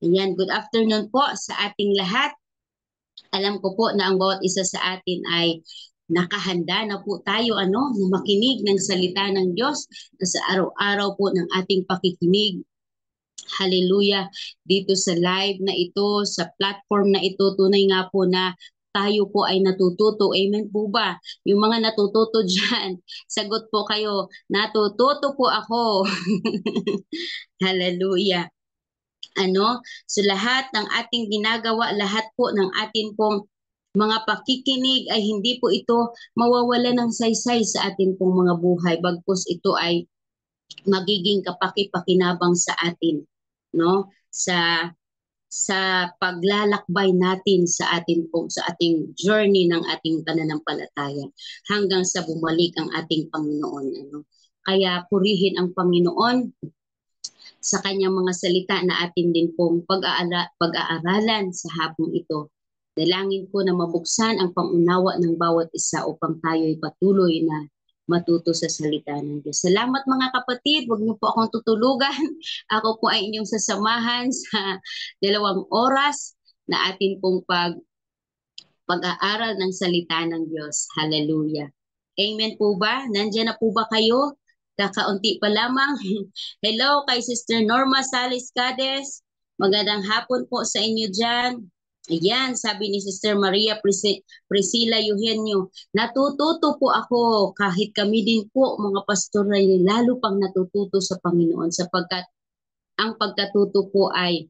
Ayan, good afternoon po sa ating lahat. Alam ko po na ang bawat isa sa atin ay nakahanda na po tayo na makinig ng salita ng Diyos na sa araw-araw po ng ating pakikinig. Hallelujah. Dito sa live na ito, sa platform na ito, tunay nga po na tayo po ay natututo. Amen po ba? Yung mga natututo dyan, sagot po kayo, natututo po ako. Hallelujah. So lahat ng ating ginagawa, lahat po ng atin pong mga pakikinig ay hindi po ito mawawala ng saysay sa atin pong mga buhay. Bagkus ito ay magiging kapaki-pakinabang sa atin, no? Sa paglalakbay natin sa ating journey ng ating pananampalataya hanggang sa bumalik ang ating Panginoon. Kaya purihin ang Panginoon sa kanyang mga salita na atin din pong pag-aaralan sa hapong ito. Dalangin ko na mabuksan ang pangunawa ng bawat isa upang tayo'y patuloy na matuto sa salita ng Diyos. Salamat mga kapatid, huwag niyo po akong tutulugan. Ako po ay inyong sasamahan sa 2 oras na atin pong pag-aaral ng salita ng Diyos. Hallelujah. Amen po ba? Nandiyan na po ba kayo? Kakaunti pa lamang. Hello kay Sister Norma Salis Cades. Magandang hapon po sa inyo dyan. Ayan, sabi ni Sister Maria Priscilla Eugenio, natututo po ako kahit kami din po mga pastor ay lalo pang natututo sa Panginoon sapagkat ang pagkatuto po ay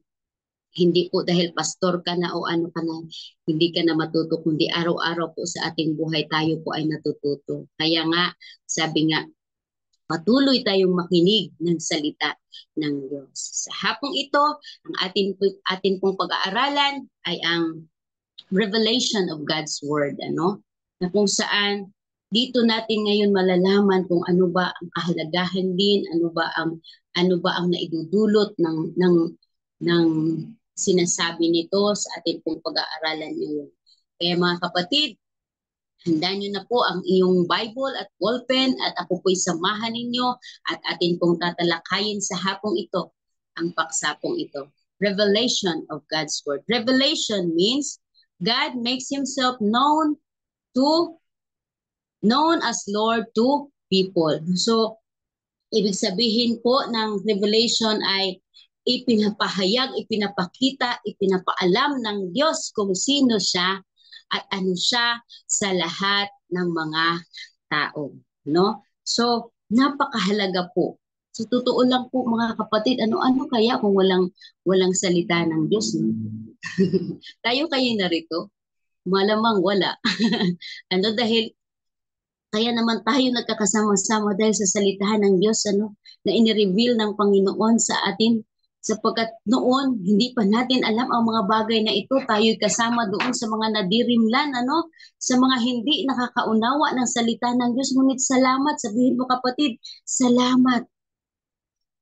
hindi po dahil pastor ka na o ano ka na, hindi ka na matuto, kundi araw-araw po sa ating buhay tayo po ay natututo. Kaya nga, sabi nga, patuloy tayong makinig ng salita ng Diyos. Sa hapong ito, ang atin pong pag-aaralan ay ang revelation of God's Word. Na kung saan dito natin ngayon malalaman kung ano ba ang kahalagahan din, ano ba ang naidudulot ng sinasabi nito sa atin pong pag-aaralan ngayon. Kaya mga kapatid, handa nyo na po ang iyong Bible at ballpen at ako po'y samahan ninyo at atin pong tatalakayin sa hapong ito, ang paksapong ito. Revelation of God's Word. Revelation means God makes Himself known as Lord to people. So, ibig sabihin po ng revelation ay ipinapahayag, ipinapakita, ipinapaalam ng Diyos kung sino siya at ano siya sa lahat ng mga tao, no? So, napakahalaga po. So, totoo lang po mga kapatid, ano kaya kung walang salita ng Diyos, no? Tayo kayo narito? Malamang wala. Dahil kaya naman tayo nagkakasama-sama dahil sa salitahan ng Diyos na inireveal ng Panginoon sa atin sapagkat noon hindi pa natin alam ang mga bagay na ito, tayo'y kasama doon sa mga nadirimlan, sa mga hindi nakakaunawa ng salita ng Diyos. Ngunit salamat, sabihin mo kapatid, salamat.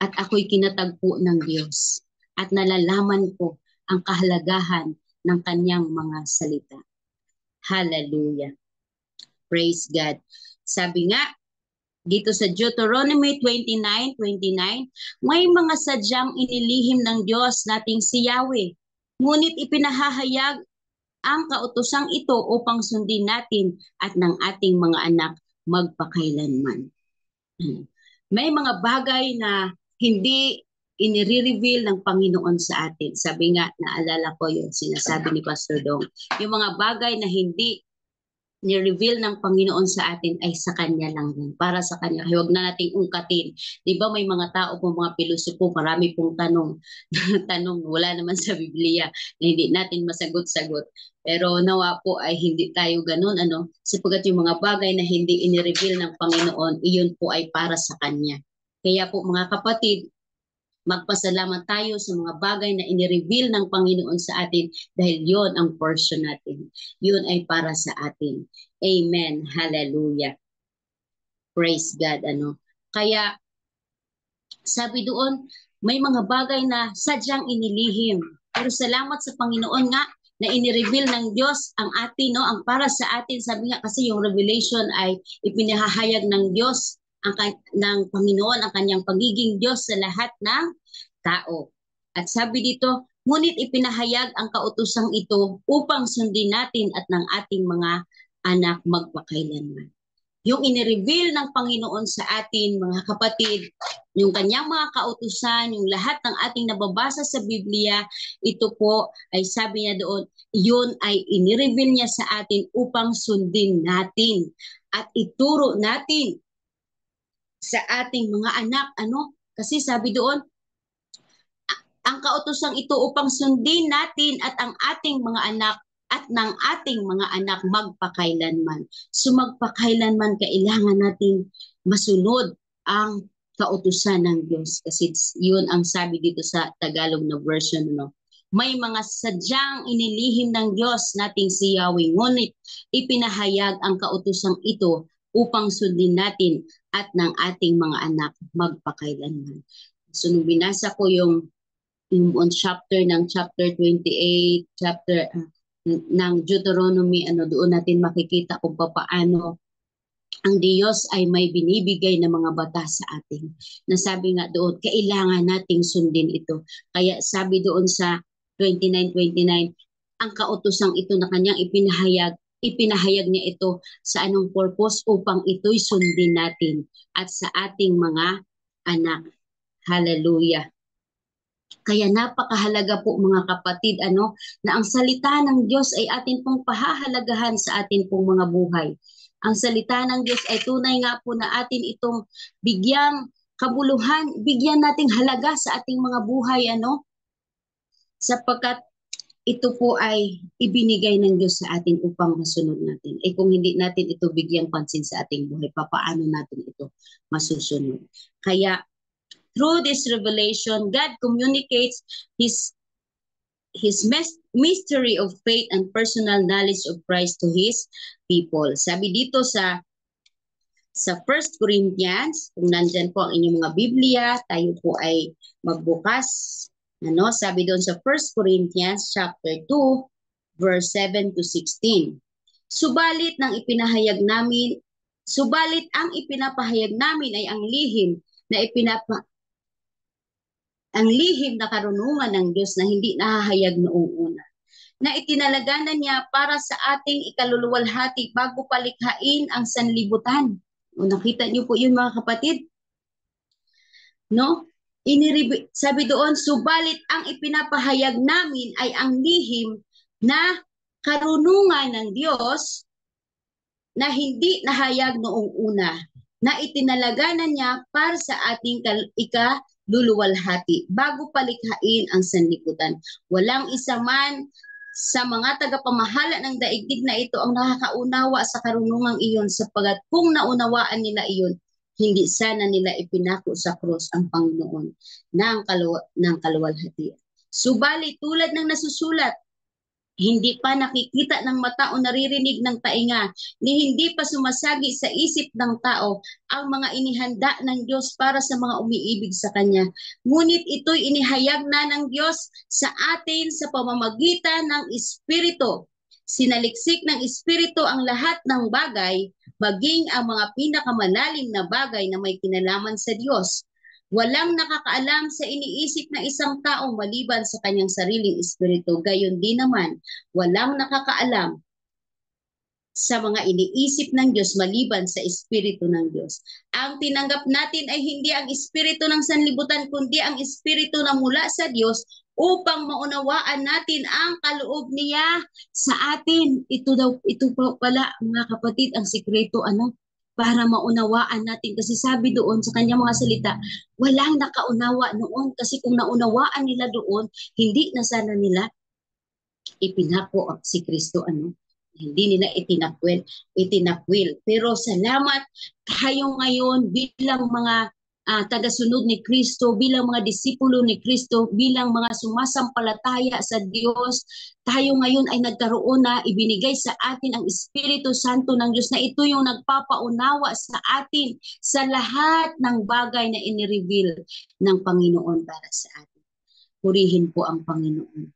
At ako'y kinatagpo ng Diyos at nalalaman ko ang kahalagahan ng kanyang mga salita. Hallelujah. Praise God. Sabi nga, dito sa Deuteronomy 29:29, may mga sadyang inilihim ng Diyos nating si Yahweh. Ngunit ipinahahayag ang kautosang ito upang sundin natin at ng ating mga anak magpakailanman. May mga bagay na hindi inire-reveal ng Panginoon sa atin. Sabi nga, naalala ko yung sinasabi ni Pastor Dong, yung mga bagay na hindi ni-reveal ng Panginoon sa atin ay sa Kanya lang yan. Para sa Kanya. Huwag na nating ungkatin. Di ba may mga tao po, mga pilosopo, marami pong tanong. Tanong, wala naman sa Biblia na hindi natin masagot-sagot. Pero nawa po ay hindi tayo ganun. Sapagkat yung mga bagay na hindi ini-reveal ng Panginoon, iyon po ay para sa Kanya. Kaya po mga kapatid, magpasalamat tayo sa mga bagay na inireveal ng Panginoon sa atin dahil yon ang portion natin. Yun ay para sa atin. Amen. Hallelujah. Praise God. Kaya sabi doon, may mga bagay na sadyang inilihim. Pero salamat sa Panginoon nga na inireveal ng Diyos ang atin, ang para sa atin. Sabi nga kasi yung revelation ay ipinahahayag ng Diyos ng Panginoon ang kanyang pagiging Diyos sa lahat ng tao. At sabi dito, Ngunit ipinahayag ang kautosang ito upang sundin natin at ng ating mga anak magpakailanman. Yung inireveal ng Panginoon sa atin, mga kapatid, yung kanyang mga kautusan, yung lahat ng ating nababasa sa Biblia, ito po ay sabi niya doon, yun ay inireveal niya sa atin upang sundin natin at ituro natin sa ating mga anak. Ano? Kasi sabi doon, ang kautosang ito upang sundin natin at ang ating mga anak at ng ating mga anak magpakailanman. So magpakailanman kailangan natin masunod ang kautusan ng Diyos. Kasi yun ang sabi dito sa Tagalog na version. No? May mga sadyang inilihim ng Diyos nating si Yahweh, ngunit ipinahayag ang kautusang ito upang sundin natin at ng ating mga anak magpakailanman. So nung binasa ko yung on chapter 28, chapter ng Deuteronomy, doon natin makikita kung paano ang Diyos ay may binibigay na mga batas sa atin. Nasabi nga doon, kailangan nating sundin ito. Kaya sabi doon sa 29:29, ang kautosang ito na kanyang ipinahayag niya ito sa anong purpose upang ito'y sundin natin at sa ating mga anak. Hallelujah. Kaya napakahalaga po mga kapatid na ang salita ng Diyos ay atin pong pahahalagahan sa atin pong mga buhay. Ang salita ng Diyos ay tunay nga po na atin itong bigyang kabuluhan, bigyan nating halaga sa ating mga buhay sapagkat ito po ay ibinigay ng Diyos sa atin upang masunod natin. Kung hindi natin ito bigyang pansin sa ating buhay, paano natin ito masusunod? Kaya through this revelation, God communicates His mystery of faith and personal knowledge of Christ to His people. Sabi dito sa 1 Corinthians, kung nandyan po ang inyong mga Biblia, tayo po ay magbukas. Sabi doon sa 1 Corinthians chapter 2, verse 7 to 16. Subalit ang ipinapahayag namin ay ang lihim na karunungan ng Diyos na hindi nahahayag noong una, na itinalaganan niya para sa ating ikaluluwalhati bago palikhain ang sanlibutan. Nakita niyo po yun mga kapatid? Sabi doon, subalit ang ipinapahayag namin ay ang lihim na karunungan ng Diyos na hindi nahayag noong una, na itinalaganan niya para sa ating ikaluluwalhati bago palikhain ang sanlibutan. Walang isa man sa mga tagapamahala ng daigdig na ito ang nakakaunawa sa karunungang iyon, sapagkat kung naunawaan nila iyon, hindi sana nila ipinako sa krus ang Panginoon ng kaluwalhatian. Subalit tulad ng nasusulat, hindi pa nakikita ng mata o naririnig ng tainga, ni hindi pa sumasagi sa isip ng tao ang mga inihanda ng Diyos para sa mga umiibig sa Kanya. Ngunit ito'y inihayag na ng Diyos sa atin sa pamamagitan ng Espiritu. Sinaliksik ng Espiritu ang lahat ng bagay, maging ang mga pinakamalalim na bagay na may kinalaman sa Diyos. Walang nakakaalam sa iniisip ng isang taong maliban sa kanyang sariling espiritu. Gayon din naman, walang nakakaalam sa mga iniisip ng Diyos maliban sa espiritu ng Diyos. Ang tinanggap natin ay hindi ang espiritu ng sanlibutan, kundi ang espiritu na mula sa Diyos upang maunawaan natin ang kaloob niya sa atin. Ito po pala mga kapatid ang sikreto para maunawaan natin. Kasi sabi doon sa kanyang mga salita, walang nakaunawa noon. Kasi kung naunawaan nila doon, hindi na sana nila ipinako si Kristo. Hindi nila itinakwil. Pero salamat tayo ngayon bilang mga tagasunod ni Kristo, bilang mga disipulo ni Kristo, bilang mga sumasampalataya sa Diyos, tayo ngayon ay nagkaroon na ibinigay sa atin ang Espiritu Santo ng Diyos na ito yung nagpapaunawa sa atin sa lahat ng bagay na inireveal ng Panginoon para sa atin. Purihin po ang Panginoon.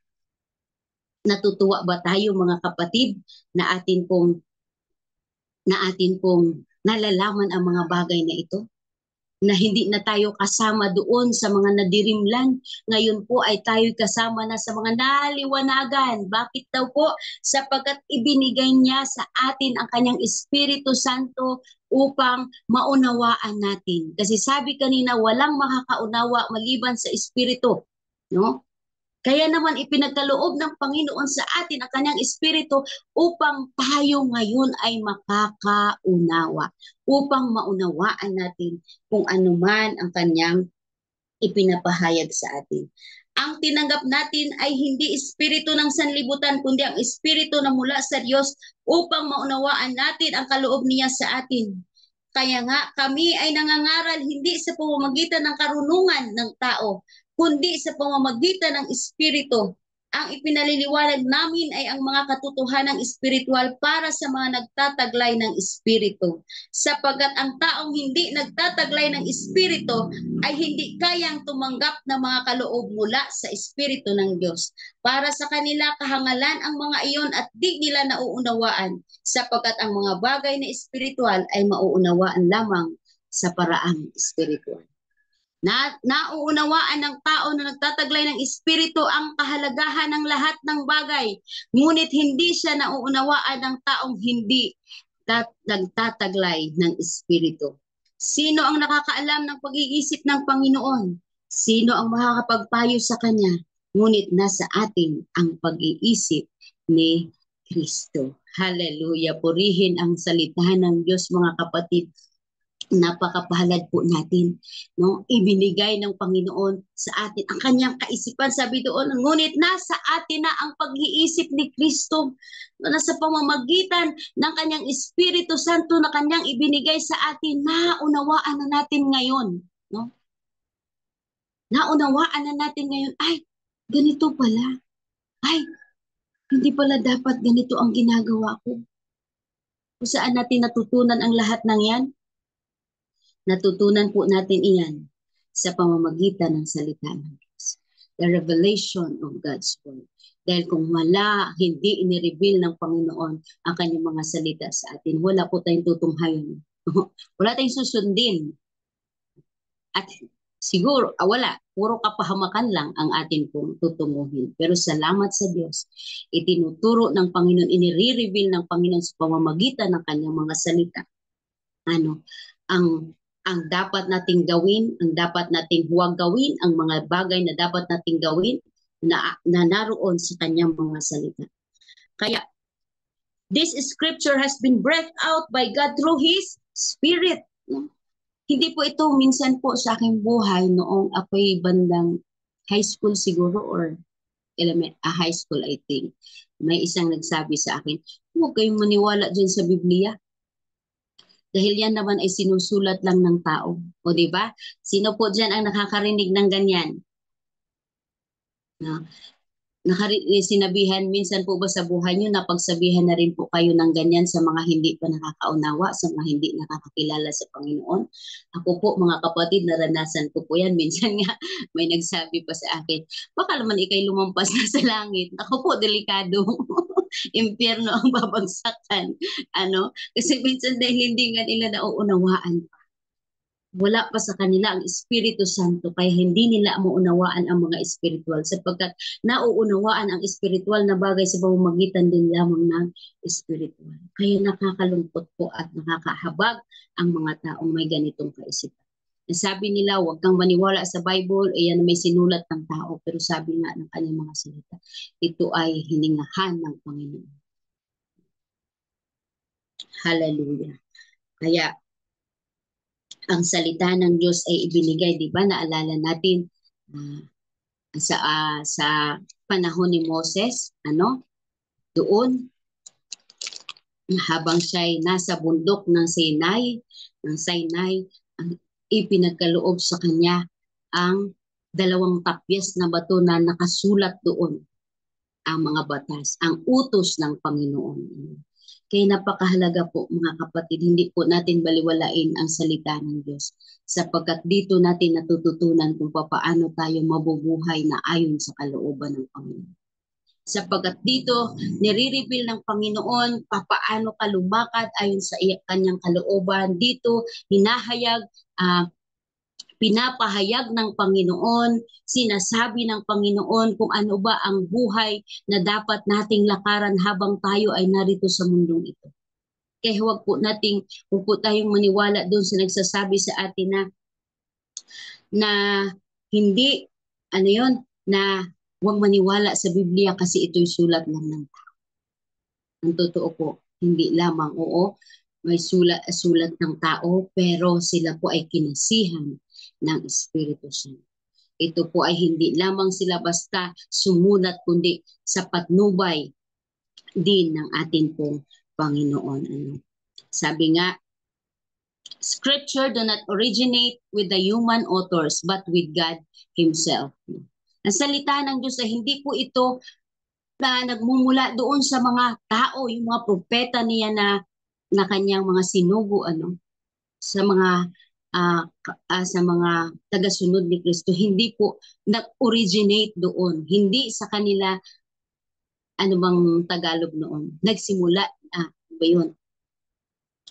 Natutuwa ba tayo mga kapatid na atin pong nalalaman ang mga bagay na ito? na hindi na tayo kasama doon sa mga nadirimlan. Ngayon po ay tayo kasama na sa mga naliwanagan. Bakit daw po? Sapagkat ibinigay niya sa atin ang kanyang Espiritu Santo upang maunawaan natin. Kasi sabi kanina, walang makakaunawa maliban sa Espiritu. No? Kaya naman ipinagkaloob ng Panginoon sa atin ang kanyang Espiritu upang tayo ngayon ay makakaunawa, upang maunawaan natin kung ano man ang kanyang ipinapahayag sa atin. Ang tinanggap natin ay hindi espiritu ng sanlibutan, kundi ang espiritu na mula sa Diyos upang maunawaan natin ang kaloob niya sa atin. Kaya nga kami ay nangangaral hindi sa pamamagitan ng karunungan ng tao, kundi sa pamamagitan ng Espiritu. Ang ipinaliliwanag namin ay ang mga katotohanang espiritual para sa mga nagtataglay ng Espiritu. Sapagkat ang taong hindi nagtataglay ng Espiritu ay hindi kayang tumanggap ng mga kaloob mula sa Espiritu ng Diyos. Para sa kanila kahangalan ang mga iyon at di nila nauunawaan, sapagkat ang mga bagay na espiritual ay mauunawaan lamang sa paraang espiritual. Nauunawaan ng tao na nagtataglay ng espiritu ang kahalagahan ng lahat ng bagay, ngunit hindi siya nauunawaan ng taong hindi nagtataglay ng espiritu. Sino ang nakakaalam ng pag-iisip ng Panginoon? Sino ang makakapagpayo sa Kanya? Ngunit nasa atin ang pag-iisip ni Kristo. Hallelujah! Purihin ang salita ng Diyos, mga kapatid. Napakapahalad po natin, no? Ibinigay ng Panginoon sa atin ang kanyang kaisipan, sabi doon, ngunit nasa atin na ang pag-iisip ni Kristo, nasa pamamagitan ng kanyang Espiritu Santo na kanyang ibinigay sa atin. Naunawaan na natin ngayon, no? Naunawaan na natin ngayon, ay, ganito pala, ay, hindi pala dapat ganito ang ginagawa ko. Kung saan natin natutunan ang lahat ng yan? Natutunan po natin iyan sa pamamagitan ng salita ng Diyos. The revelation of God's word. Dahil kung hindi inireveal ng Panginoon ang kanyang mga salita sa atin, wala po tayong tutunghayan. Wala tayong susundin. At siguro, wala. Puro kapahamakan lang ang atin pong tutunguhin. Pero salamat sa Diyos, itinuturo ng Panginoon, inire-reveal ng Panginoon sa pamamagitan ng kanyang mga salita. Ang dapat nating gawin, ang dapat nating huwag gawin, ang mga bagay na dapat nating gawin na naroon sa kanyang mga salita. Kaya, this scripture has been breathed out by God through His Spirit. Hindi po ito minsan po sa aking buhay noong ako'y bandang high school siguro or high school I think. May isang nagsabi sa akin, huwag kayong maniwala dyan sa Biblia. Dahil yan naman ay sinusulat lang ng tao. O di ba? Sino po dyan ang nakakarinig ng ganyan? Sinabihan minsan po ba sa buhay nyo, napagsabihan na rin po kayo ng ganyan sa mga hindi pa nakakaunawa, sa mga hindi nakakakilala sa Panginoon? Ako po, mga kapatid, naranasan ko po yan. Minsan nga may nagsabi pa sa akin, baka naman ikay lumampas na sa langit. Ako po, delikado. Impyerno ang babagsakan. Kasi minsan dahil hindi nga nila nauunawaan pa. Wala pa sa kanila ang Espiritu Santo, kaya hindi nila maunawaan ang mga espiritual, sapagkat nauunawaan ang espiritual na bagay sa pamamagitan din lamang ng espiritual. Kaya nakakalungkot po at nakakahabag ang mga taong may ganitong kaisipan. Sabi nila, huwag kang maniwala sa Bible, yan may sinulat ng tao, pero sabi nga ng kanyang mga salita, ito ay hiningahan ng Panginoon. Hallelujah. Kaya, ang salita ng Diyos ay ibinigay, di ba? Naalala natin sa panahon ni Moses, doon, habang siya'y nasa bundok ng Sinai, ipinagkaloob sa kanya ang 2 tapyas na bato na nakasulat doon ang mga batas, ang utos ng Panginoon. Kaya napakahalaga po, mga kapatid, hindi po natin baliwalain ang salita ng Diyos, sapagkat dito natin natututunan kung paano tayo mabubuhay na ayon sa kalooban ng Panginoon. Sapagkat dito, nire-reveal ng Panginoon paano ka lumakad ayon sa kanyang kalooban. Dito, hinahayag pinapahayag ng Panginoon, sinasabi ng Panginoon kung ano ba ang buhay na dapat nating lakaran habang tayo ay narito sa mundong ito. Kaya huwag po tayong maniwala doon sa nagsasabi sa atin na hindi, ano yon, na huwag maniwala sa Biblia kasi ito'y sulat lang ng tao. Ang totoo po, hindi lamang, oo, may sulat ng tao, pero sila po ay kinasihan ng Espiritu Santo. Ito po ay hindi lamang sila basta sumulat, kundi sa patnubay din ng ating pong Panginoon. Sabi nga, Scripture do not originate with the human authors, but with God Himself. Ang salita ng Diyos ay hindi po ito na nagmumula doon sa mga tao, yung mga propeta niya na kanyang mga sinugo, sa mga sa mga tagasunod ni Kristo. Hindi po nag-originate doon. Hindi sa kanila, ano bang Tagalog noon? Nagsimula, ba yun?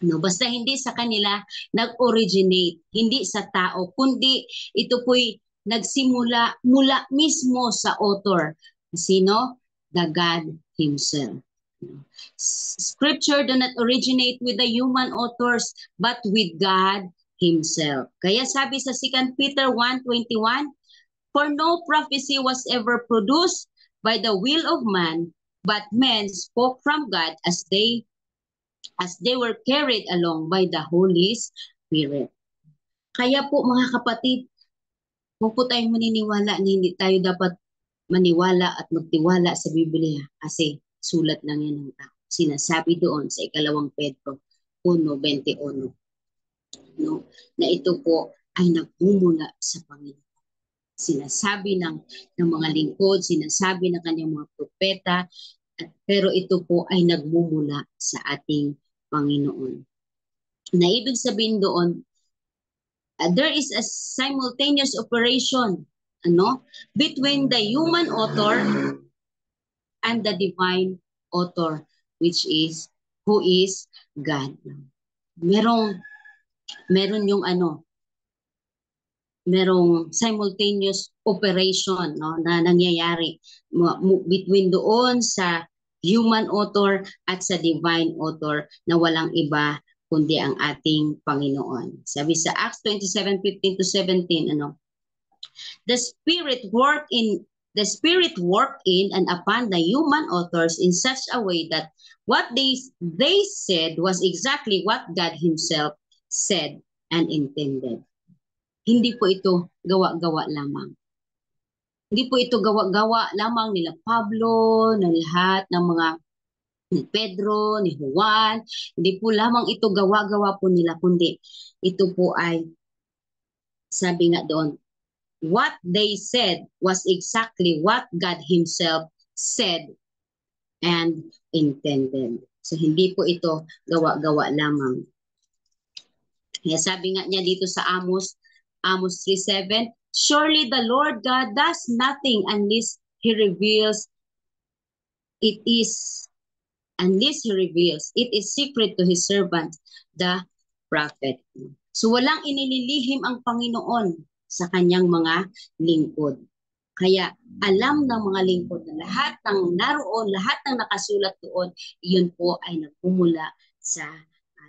No, basta hindi sa kanila nag-originate, hindi sa tao, kundi ito po'y nagsimula mula mismo sa author. Sino? The God Himself. Scripture do not originate with the human authors, but with God Himself. Kaya sabi sa 2 Peter 1:21, for no prophecy was ever produced by the will of man, but men spoke from God as they were carried along by the Holy Spirit. Kaya po mga kapatid, huwag po tayong maniniwala na hindi tayo dapat maniwala at magtiwala sa Biblia kasi sulat lang yan ng tao. Sinasabi doon sa 2 Pedro 1:21, no, na ito po ay nagmumula sa Panginoon. Sinasabi ng mga lingkod, sinasabi ng kanyang mga propeta, pero ito po ay nagmumula sa ating Panginoon. Na ibig sabihin doon, there is a simultaneous operation between the human author and the divine author, who is God. Merong yung merong simultaneous operation na nangyayari between doon sa human author at sa divine author na walang iba kundi ang ating Panginoon. Sabi sa Acts 27:15-17, the Spirit worked in and upon the human authors in such a way that what they said was exactly what God Himself said and intended. Hindi po ito gawa-gawa lamang. Hindi po ito gawa-gawa lamang nila Pablo, ng lahat ng mga ni Pedro, ni Juan. Hindi po lamang ito gawa-gawa po nila, kundi ito po ay, sabi nga doon, what they said was exactly what God Himself said and intended. So hindi po ito gawa-gawa lamang. Kaya sabi nga niya dito sa Amos 3:7, surely the Lord God does nothing unless He reveals it is secret to His servant, the prophet. So walang inililihim ang Panginoon sa kanyang mga lingkod. Kaya alam ng mga lingkod na lahat ng naroon, lahat ng nakasulat doon, iyon po ay nagmumula sa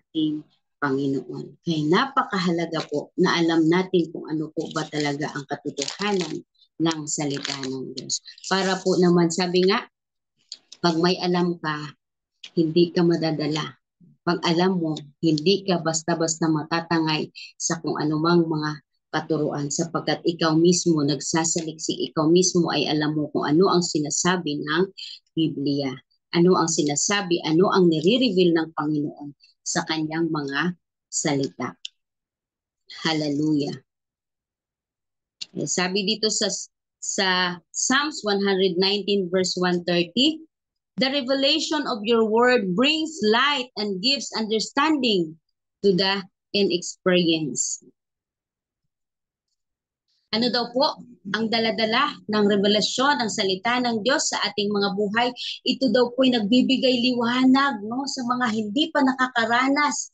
ating Panginoon. Kaya napakahalaga po na alam natin kung ano po ba talaga ang katotohanan ng salita ng Diyos. Para po naman, sabi nga, pag may alam ka, hindi ka madadala. Pag alam mo, hindi ka basta-basta matatangay sa kung anumang mga katuruan sapagkat ikaw mismo nagsasaliksik, ikaw mismo ay alam mo kung ano ang sinasabi ng Biblia. Ano ang sinasabi, ano ang nire-reveal ng Panginoon sa kanyang mga salita. Hallelujah. Sabi dito sa Psalms 119 verse 130, the revelation of your word brings light and gives understanding to the inexperienced. Ano daw po ang daladala ng revelasyon, ng salita ng Diyos sa ating mga buhay? Ito daw po ay nagbibigay liwanag sa mga hindi pa nakakaranas,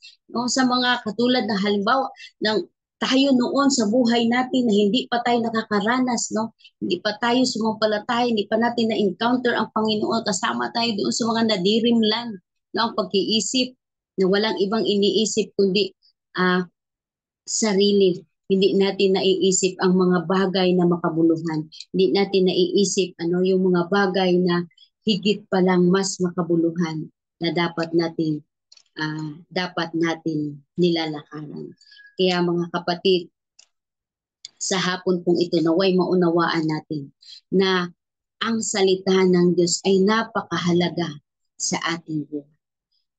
sa mga katulad na halimbawa ng tayo noon sa buhay natin na hindi pa tayo nakakaranas, no? Hindi pa tayo sumampalataya, hindi pa natin na-encounter ang Panginoon, kasama tayo doon sa mga nadirim lang, no? Ang pag-iisip na walang ibang iniisip kundi sarili. Hindi natin naiisip ang mga bagay na makabuluhan. Hindi natin naiisip yung mga bagay na higit pa lang mas makabuluhan na dapat natin nilalakaran. Kaya mga kapatid, sa hapon pong ito naway maunawaan natin na ang salita ng Diyos ay napakahalaga sa ating buhay.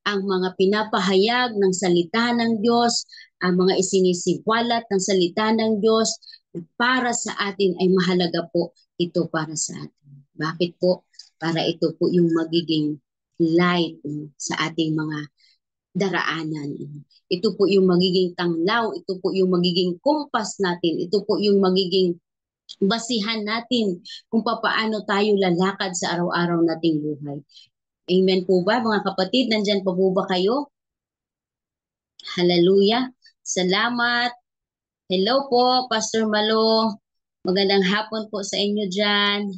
Ang mga pinapahayag ng salita ng Diyos, ang mga isinisiwalat ng salita ng Diyos para sa atin ay mahalaga po ito para sa atin. Bakit po? Para ito po yung magiging light sa ating mga daraanan. Ito po yung magiging tanglaw, ito po yung magiging kumpas natin, ito po yung magiging basihan natin kung paano tayo lalakad sa araw-araw nating buhay. Amen po ba mga kapatid? Nandyan pa po ba kayo? Hallelujah. Salamat. Hello po, Pastor Malo. Magandang hapon po sa inyo dyan.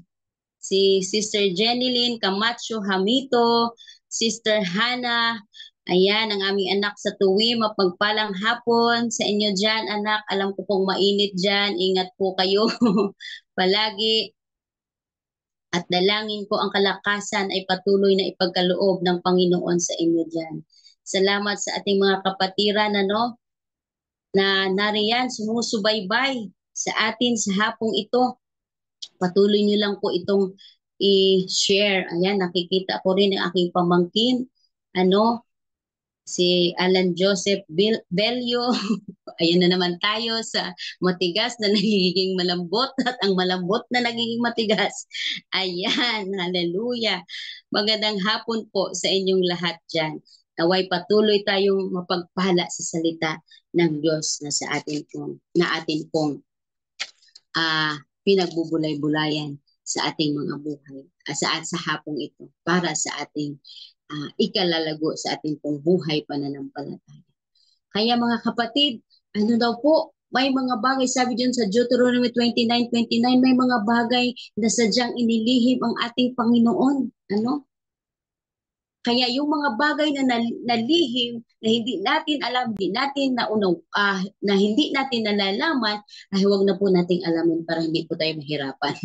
Si Sister Jenilyn Camacho Hamito, Sister Hannah. Ayan, ang aming anak sa tuwi. Mapagpalang hapon sa inyo dyan, anak. Alam ko pong mainit dyan. Ingat po kayo palagi. At dalangin ko ang kalakasan ay patuloy na ipagkaloob ng Panginoon sa inyo dyan. Salamat sa ating mga kapatiran na nariyan, sumusubaybay sa atin sa hapong ito. Patuloy niyo lang po itong i-share. Ayan, nakikita ko rin ang aking pamangkin. Si Alan Joseph Belio. Ayun na naman tayo sa matigas na nagiging malambot at ang malambot na nagiging matigas. Ayan, hallelujah. Magandang hapon po sa inyong lahat dyan. Naway patuloy tayong mapagpala sa salita ng Diyos na atin pong pinagbubulay-bulayan sa ating mga buhay, sa hapong ito, para sa ating ikalalago sa ating pong buhay pananampalataya. Kaya mga kapatid, daw po, may mga bagay, sabi dyan sa Deuteronomy 29:29, may mga bagay na sadyang inilihim ang ating Panginoon. Kaya yung mga bagay na nalihim, na hindi natin alam, na hindi natin nalalaman, ay huwag na po nating alamin para hindi po tayo mahirapan.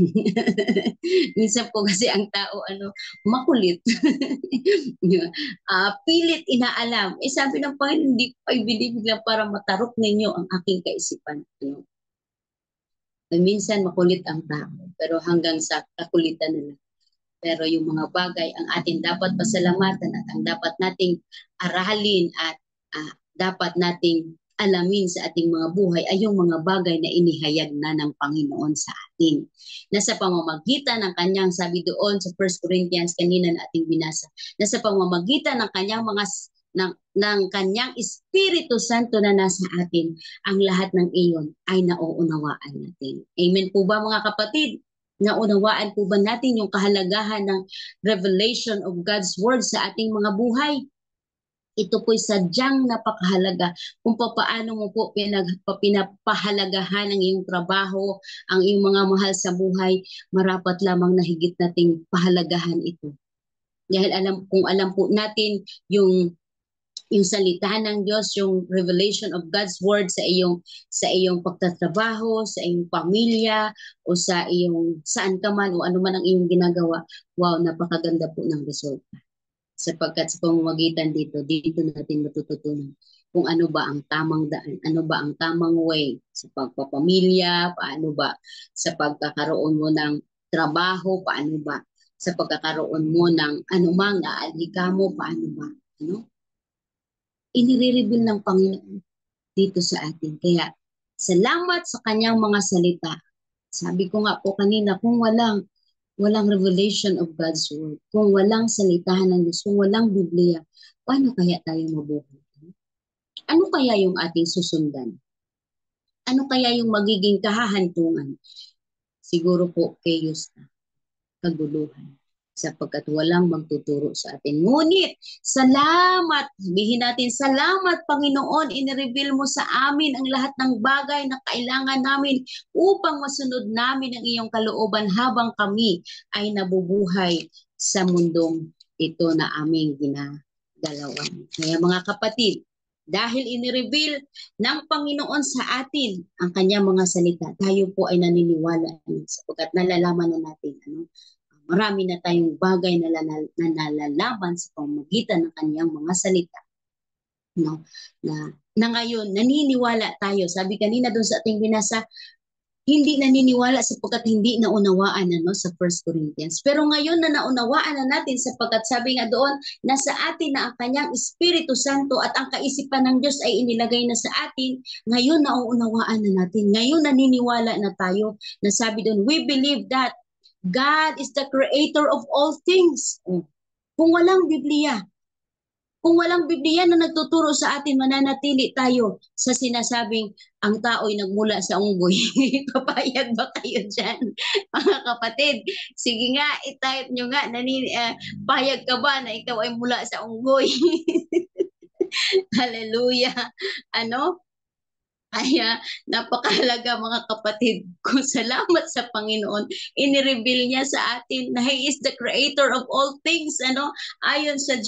Minsan po kasi ang tao, makulit. Pilit inaalam. Sabi ng Panginoon, hindi ko ibinibig lang para matarok ninyo ang aking kaisipan. Minsan makulit ang tao, pero hanggang sa kakulitan nila. Pero yung mga bagay ang atin dapat pasalamatan at ang dapat nating aralin at dapat nating alamin sa ating mga buhay ay yung mga bagay na inihayag na ng Panginoon sa atin. Nasa pamamagitan ng kanyang, sabi doon sa 1 Corinthians kanina na ating binasa, nasa pamamagitan ng kanyang ng kanyang Espiritu Santo na nasa atin, ang lahat ng iyon ay nauunawaan natin. Amen po ba mga kapatid? Naunawaan po ba natin yung kahalagahan ng revelation of God's Word sa ating mga buhay? Ito po'y sadyang napakahalaga kung paano mo po pinapahalagahan ang iyong trabaho, ang iyong mga mahal sa buhay, marapat lamang na higit nating pahalagahan ito. Dahil kung alam po natin yung salita ng Diyos, yung revelation of God's word sa iyong pagtatrabaho, sa iyong pamilya, o sa iyong saan ka man, o ano man ang iyong ginagawa, wow, napakaganda po ng resulta. Sapagkat sa pamamagitan dito natin matututunan kung ano ba ang tamang daan, ano ba ang tamang way sa pagpapamilya, paano ba sa pagkakaroon mo ng trabaho, paano ba sa pagkakaroon mo ng anumang naalika mo, paano ba, inire-reveal ng Panginoon dito sa atin. Kaya salamat sa kanyang mga salita. Sabi ko nga po kanina, kung walang revelation of God's word, kung walang salitahan ng Diyos, kung walang Biblia, paano kaya tayo mabuhay? Ano kaya yung ating susundan? Ano kaya yung magiging kahahantungan? Siguro po chaos na, kaguluhan. sapagkat walang magtuturo sa atin. Ngunit, salamat, sabihin natin, salamat Panginoon, inireveal mo sa amin ang lahat ng bagay na kailangan namin upang masunod namin ang iyong kalooban habang kami ay nabubuhay sa mundong ito na aming ginagalawan. Kaya mga kapatid, dahil inireveal ng Panginoon sa atin ang kanyang mga salita, tayo po ay naniniwala sapagkat nalalaman na natin marami na tayong bagay na nalalaman sa pamamagitan ng kanyang mga salita. No? Na ngayon, naniniwala tayo. Sabi kanina doon sa ating binasa, hindi naniniwala sapagkat hindi naunawaan sa 1 Corinthians. Pero ngayon na naunawaan na natin sapagkat sabi nga doon, nasa atin na ang kanyang Espiritu Santo at ang kaisipan ng Diyos ay inilagay na sa atin, ngayon nauunawaan na natin. Ngayon naniniwala na tayo na sabi doon, we believe that God is the creator of all things. Kung walang Biblia na nagtuturo sa atin, mananatili tayo sa sinasabing ang tao'y nagmula sa unggoy. Papayag ba kayo dyan, mga kapatid? Sige nga, i-type nyo nga, payag ka ba na ikaw ay mula sa unggoy? Hallelujah. Kaya napakahalaga mga kapatid, kung salamat sa Panginoon, inireveal niya sa atin na He is the creator of all things. Ayon sa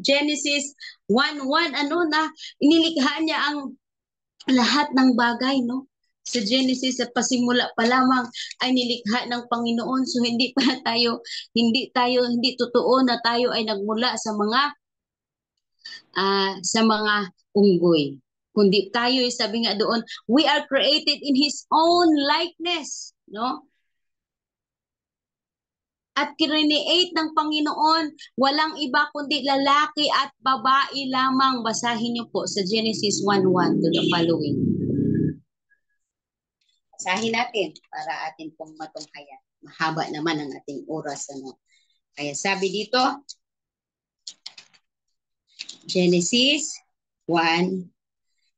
Genesis 1:1, na inilikha niya ang lahat ng bagay, sa Genesis, sa pasimula pa lamang ay nilikha ng Panginoon. So hindi totoo na tayo ay nagmula sa mga unggoy. Kundi tayo, sabi nga doon, we are created in His own likeness, At kireate ng Panginoon, walang iba kundi lalaki at babae lamang. Basahin niyo po sa Genesis 1:1 to the following. Basahin natin para atin pong matunghayan. Mahaba naman ang ating oras. Kaya sabi dito, Genesis 1,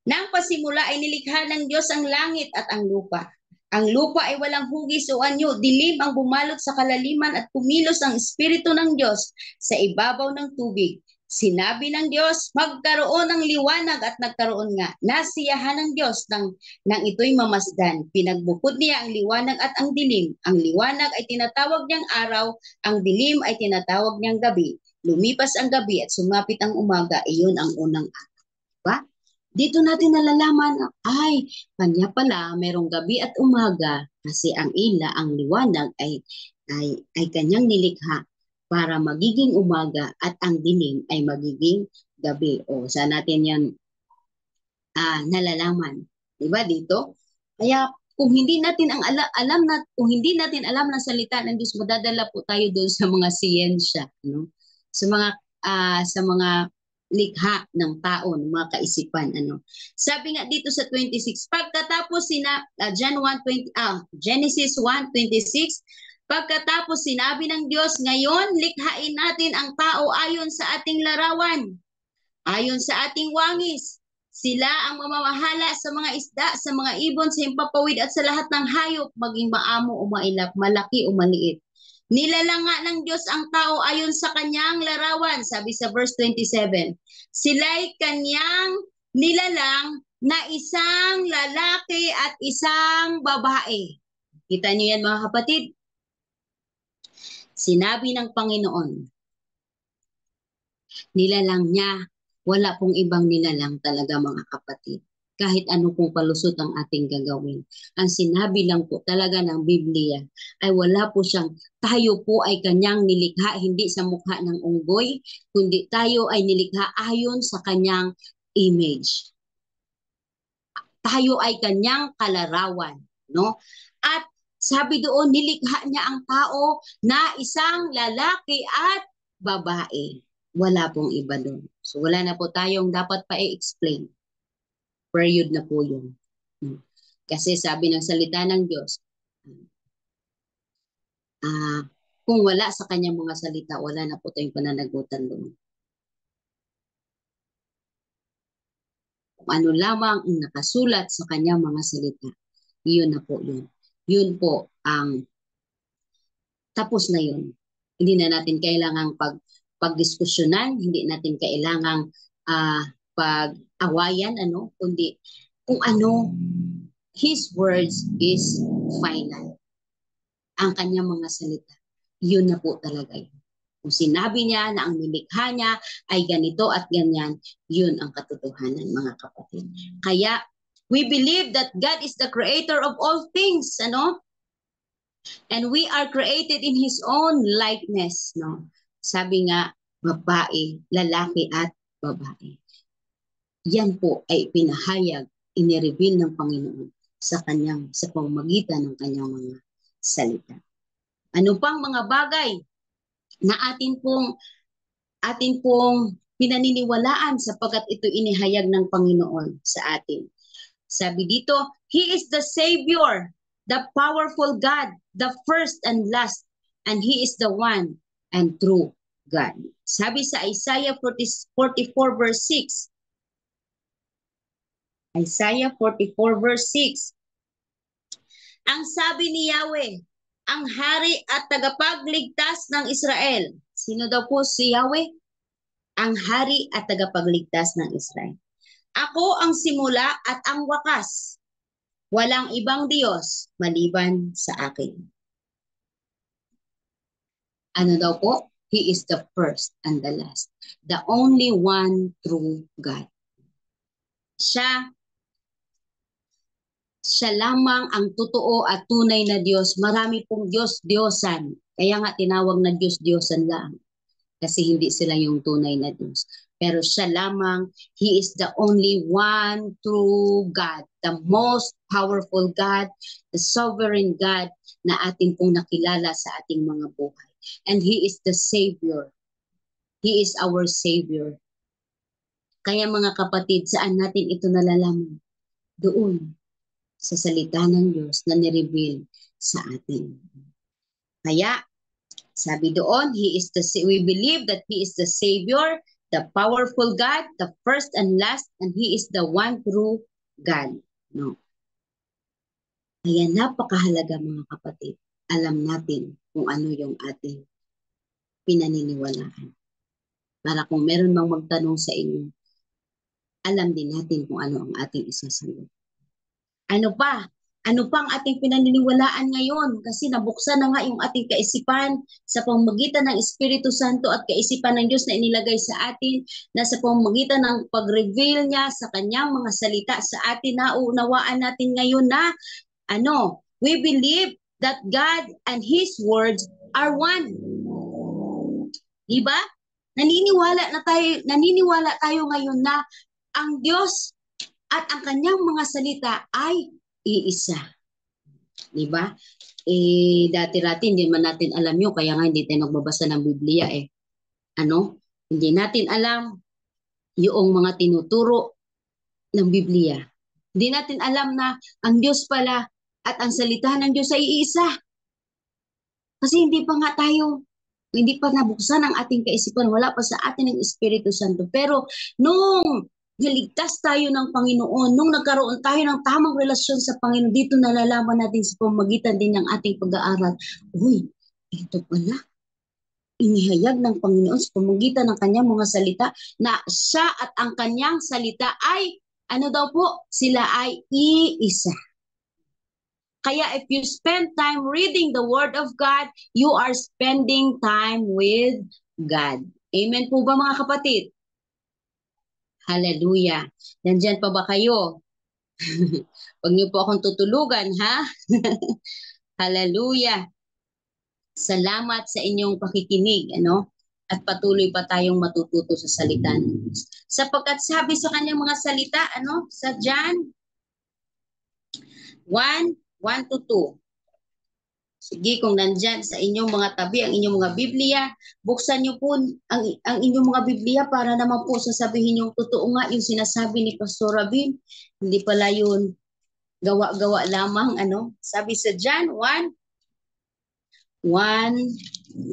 nang pasimula ay nilikha ng Diyos ang langit at ang lupa. Ang lupa ay walang hugis o anyo, dilim ang bumalot sa kalaliman at kumilos ang Espiritu ng Diyos sa ibabaw ng tubig. Sinabi ng Diyos, magkaroon ng liwanag at nagkaroon nga. Nasiyahan ng Diyos nang ito'y mamasdan. Pinagbukod niya ang liwanag at ang dilim. Ang liwanag ay tinatawag niyang araw, ang dilim ay tinatawag niyang gabi. Lumipas ang gabi at sumapit ang umaga, iyon ang unang araw. Diba? Dito natin nalalaman, kanya pala merong gabi at umaga kasi ang liwanag ay kanyang nilikha para magiging umaga at ang dilim ay magiging gabi. Saan natin yan nalalaman? Diba dito? Kaya kung hindi natin alam ng salita ng Diyos, madadala po tayo doon sa mga siyensya, sa mga likha ng tao, ng mga kaisipan. Sabi nga dito sa 26, pagkatapos Genesis 1:26, pagkatapos sinabi ng Diyos, ngayon likhain natin ang tao ayon sa ating larawan, ayon sa ating wangis. Sila ang mamamahala sa mga isda, sa mga ibon, sa himpapawid at sa lahat ng hayop, maging maamo o mailap, malaki o maliit. Nilalanga ng Diyos ang tao ayon sa kanyang larawan, sabi sa verse 27. Sila'y kanyang nilalang na isang lalaki at isang babae. Kita niyo yan mga kapatid? Sinabi ng Panginoon, nilalang niya, wala pong ibang nilalang talaga mga kapatid. Kahit ano pong palusot ang ating gagawin. Ang sinabi lang po talaga ng Biblia ay wala po siyang, tayo po ay kanyang nilikha, hindi sa mukha ng unggoy, kundi tayo ay nilikha ayon sa kanyang image. Tayo ay kanyang kalarawan. At sabi doon, nilikha niya ang tao na isang lalaki at babae. Wala pong iba doon. So wala na po tayong dapat pa i-explain. Period na po yun. Kasi sabi ng salita ng Diyos, kung wala sa kanyang mga salita, wala na po tayong pananagutan doon. Kung ano lamang ang nakasulat sa kanyang mga salita, yun na po yun. Yun po ang tapos na yun. Hindi na natin kailangang pagdiskusyonan, hindi natin kailangang pag-awayan, kundi kung ano, His words is final. Ang kanyang mga salita, yun na po talaga yun. Kung sinabi niya na ang nilikha niya ay ganito at ganyan, yun ang katotohanan, mga kapatid. Kaya, we believe that God is the creator of all things, And we are created in His own likeness, Sabi nga, babae, lalaki at babae. Yan po ay pinahayag, inireveal ng Panginoon sa pamamagitan ng kanyang mga salita. Ano pang mga bagay na atin pong pinaniniwalaan sapagkat ito inihayag ng Panginoon sa atin. Sabi dito, He is the Savior, the powerful God, the first and last, and He is the one and true God. Sabi sa Isaiah 44 verse 6, Isaiah 44 verse 6, ang sabi ni Yahweh, ang hari at tagapagligtas ng Israel. Sino daw po si Yahweh? Ang hari at tagapagligtas ng Israel. Ako ang simula at ang wakas. Walang ibang Diyos maliban sa akin. Ano daw po? He is the first and the last. The only one true God. Siya lamang ang totoo at tunay na Diyos. Marami pong Diyos-Diyosan. Kaya nga tinawag na Diyos-Diyosan lang. Kasi hindi sila yung tunay na Diyos. Pero siya lamang, He is the only one true God. The most powerful God, the sovereign God na ating pong nakilala sa ating mga buhay. And He is the Savior. He is our Savior. Kaya mga kapatid, saan natin ito nalalaman? Doon, sa salita ng Diyos na nireveal sa atin. Kaya, sabi doon, we believe that He is the Savior, the powerful God, the first and last, and He is the one true God. Kaya napakahalaga mga kapatid, alam natin kung ano yung ating pinaniniwalaan. Para kung meron mang magtanong sa inyo, alam din natin kung ano ang ating isasagot. Ano pa? Ano pang ating pinaniniwalaan ngayon? Kasi nabuksan na nga yung ating kaisipan sa pamamagitan ng Espiritu Santo at kaisipan ng Diyos na inilagay sa atin na sa pamamagitan ng pag-reveal niya sa kanyang mga salita sa atin, nauunawaan natin ngayon na we believe that God and His words are one. Diba? Naniniwala tayo ngayon na ang Diyos at ang kanyang mga salita ay iisa. Diba? Dati-dati hindi man natin alam yun, kaya nga hindi tayo nagbabasa ng Biblia Hindi natin alam yung mga tinuturo ng Biblia. Hindi natin alam na ang Diyos pala at ang salita ng Diyos ay iisa. Kasi hindi pa nabuksan ang ating kaisipan, wala pa sa atin ang Espiritu Santo. Pero nung naligtas tayo ng Panginoon, nung nagkaroon tayo ng tamang relasyon sa Panginoon, dito nalalaman natin sa pamamagitan din ng ating pag-aaral, ito pala, inihayag ng Panginoon sa pamamagitan ng kanyang mga salita na siya at ang kanyang salita ay, sila ay iisa. Kaya if you spend time reading the Word of God, you are spending time with God. Amen po ba mga kapatid? Hallelujah. Nandyan pa ba kayo? Huwag niyo po akong tutulugan, ha? Hallelujah. Salamat sa inyong pakikinig, At patuloy pa tayong matututo sa salita ng Diyos. Sapagkat sabi sa kanyang mga salita, sa John 1:1-2. Sige, kung nandyan sa inyong mga tabi, ang inyong mga Biblia, buksan niyo po ang inyong mga Biblia para naman po sasabihin yung totoo nga yung sinasabi ni Pastor Rabin. Hindi pala yun gawa-gawa lamang, Sabi sa John 1:1,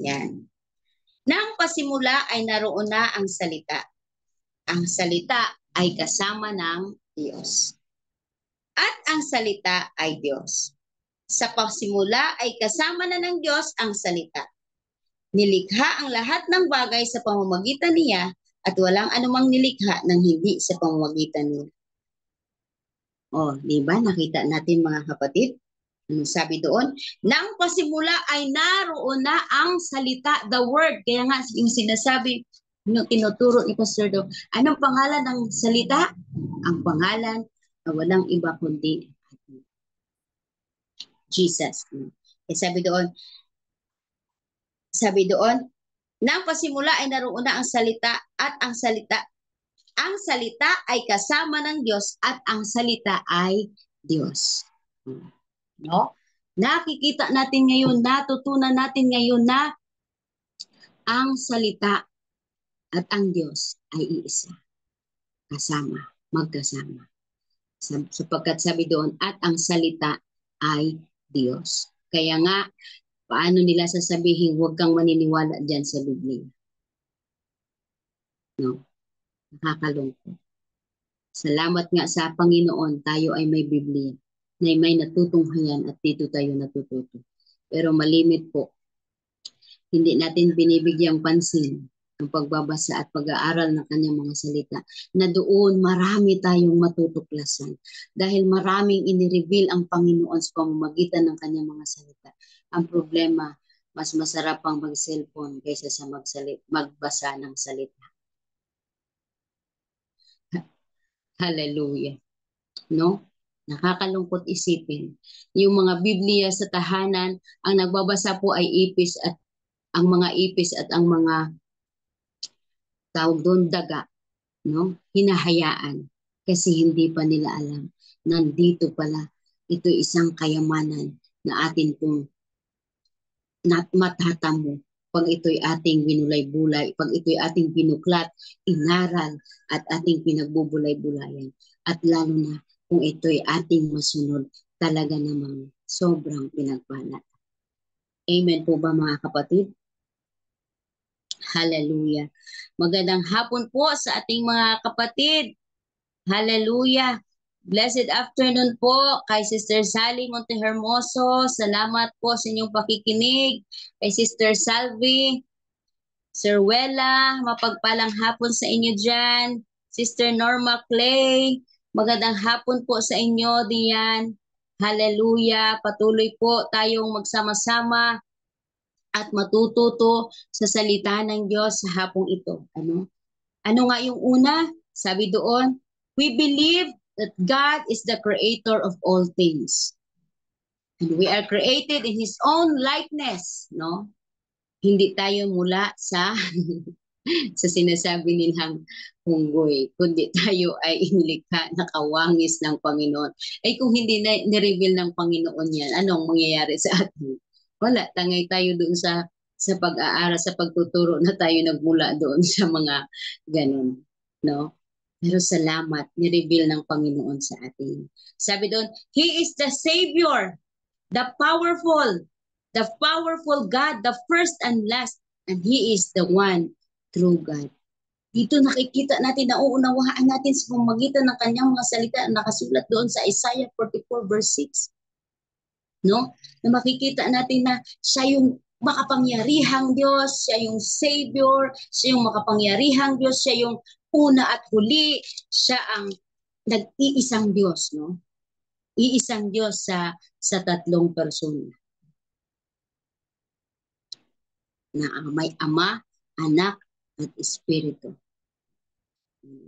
yan. Nang pasimula ay naroon na ang salita. Ang salita ay kasama ng Diyos. At ang salita ay Diyos. Sa pasimula ay kasama na ng Diyos ang salita. Nilikha ang lahat ng bagay sa pamamagitan niya at walang anumang nilikha ng hindi sa pamamagitan niya. O, di ba? Nakita natin mga kapatid. Ano sabi doon? Nang pasimula ay naroon na ang salita, the word. Kaya nga yung sinasabi, tinuturo ni Pastor Do, anong pangalan ng salita? Ang pangalan na walang iba kundi Jesus. Sabi doon, nang pasimula ay naroon na ang salita at ang salita ay kasama ng Diyos at ang salita ay Diyos. No? Nakikita natin ngayon, natutunan natin ngayon na ang salita at ang Diyos ay iisa. Kasama, magkasama. Sapagkat sabi doon, at ang salita ay Diyos. Kaya nga, paano nila sasabihin, huwag kang maniniwala dyan sa Biblia. No? Nakakalungkot. Salamat nga sa Panginoon, tayo ay may Biblia na may natutunghayan at dito tayo natututo. Pero malimit po, hindi natin binibigyang pansin ang pagbabasa at pag-aaral ng kanyang mga salita, na doon marami tayong matutuklasan dahil maraming inireveal ang Panginoon sa pamamagitan ng kanyang mga salita. Ang problema, mas masarap pang mag-cellphone kaysa sa magbasa ng salita. Hallelujah. No? Nakakalungkot isipin. Yung mga Biblia sa tahanan, ang nagbabasa po ay ipis at ang mga ipis at ang mga tawag doon daga, no? Hinahayaan kasi hindi pa nila alam. Nandito pala, ito isang kayamanan na atin pong matatamo pag ito'y ating binulay-bulay, pag ito'y ating binuklat, inaral at ating pinagbubulay-bulayan. At lalo na kung ito'y ating masunod, talaga namang sobrang pinagpala. Amen po ba mga kapatid? Hallelujah. Magandang hapon po sa ating mga kapatid. Hallelujah. Blessed afternoon po kay Sister Sally Montehermoso. Salamat po sa inyong pakikinig. Kay Sister Salvi, Sir Wella, mapagpalang hapon sa inyo dyan. Sister Norma Clay, magandang hapon po sa inyo diyan. Hallelujah. Patuloy po tayong magsama-sama at matututo sa salita ng Diyos sa hapong ito. Ano nga yung una? Sabi doon, we believe that God is the creator of all things. And we are created in His own likeness, no? Hindi tayo mula sa sa sinasabi nilang hunggoy, kundi tayo ay inilikha na kawangis ng Panginoon. Ay kung hindi na nireveal ng Panginoon yan, anong mangyayari sa atin? Wala, tangay tayo doon sa pag-aaral, sa pagtuturo na tayo nagmula doon sa mga ganun, no? Pero salamat, nireveal ng Panginoon sa atin. Sabi doon, He is the Savior, the powerful God, the first and last, and He is the one true God. Dito nakikita natin, nauunawaan natin sa pamamagitan ng kanyang mga salita na nakasulat doon sa Isaiah 44 verse 6. No? Na makikita natin na siya yung makapangyarihang Diyos, siya yung Savior, siya yung makapangyarihang Diyos, siya yung una at huli, siya ang nag-iisang Diyos, no? Iisang Diyos sa tatlong persona. Na may Ama, Anak, at Espiritu.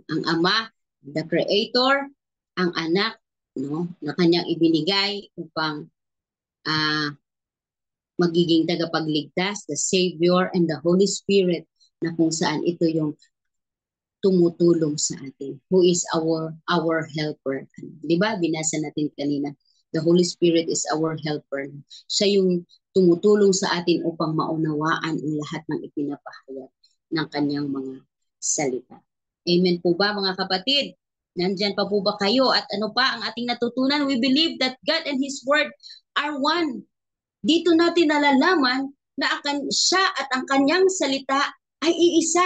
Ang Ama, the Creator, ang Anak, no, na kanyang ibinigay upang magiging tagapagligtas, the Savior, and the Holy Spirit, na kung saan ito yung tumutulong sa atin, who is our helper. Di ba? Binasa natin kanina. The Holy Spirit is our helper. Siya yung tumutulong sa atin upang maunawaan ang lahat ng ipinapahayag ng kanyang mga salita. Amen po ba mga kapatid? Nandyan pa po ba kayo? At ano pa ang ating natutunan? We believe that God and His Word are one. Dito natin nalalaman na siya at ang kanyang salita ay iisa.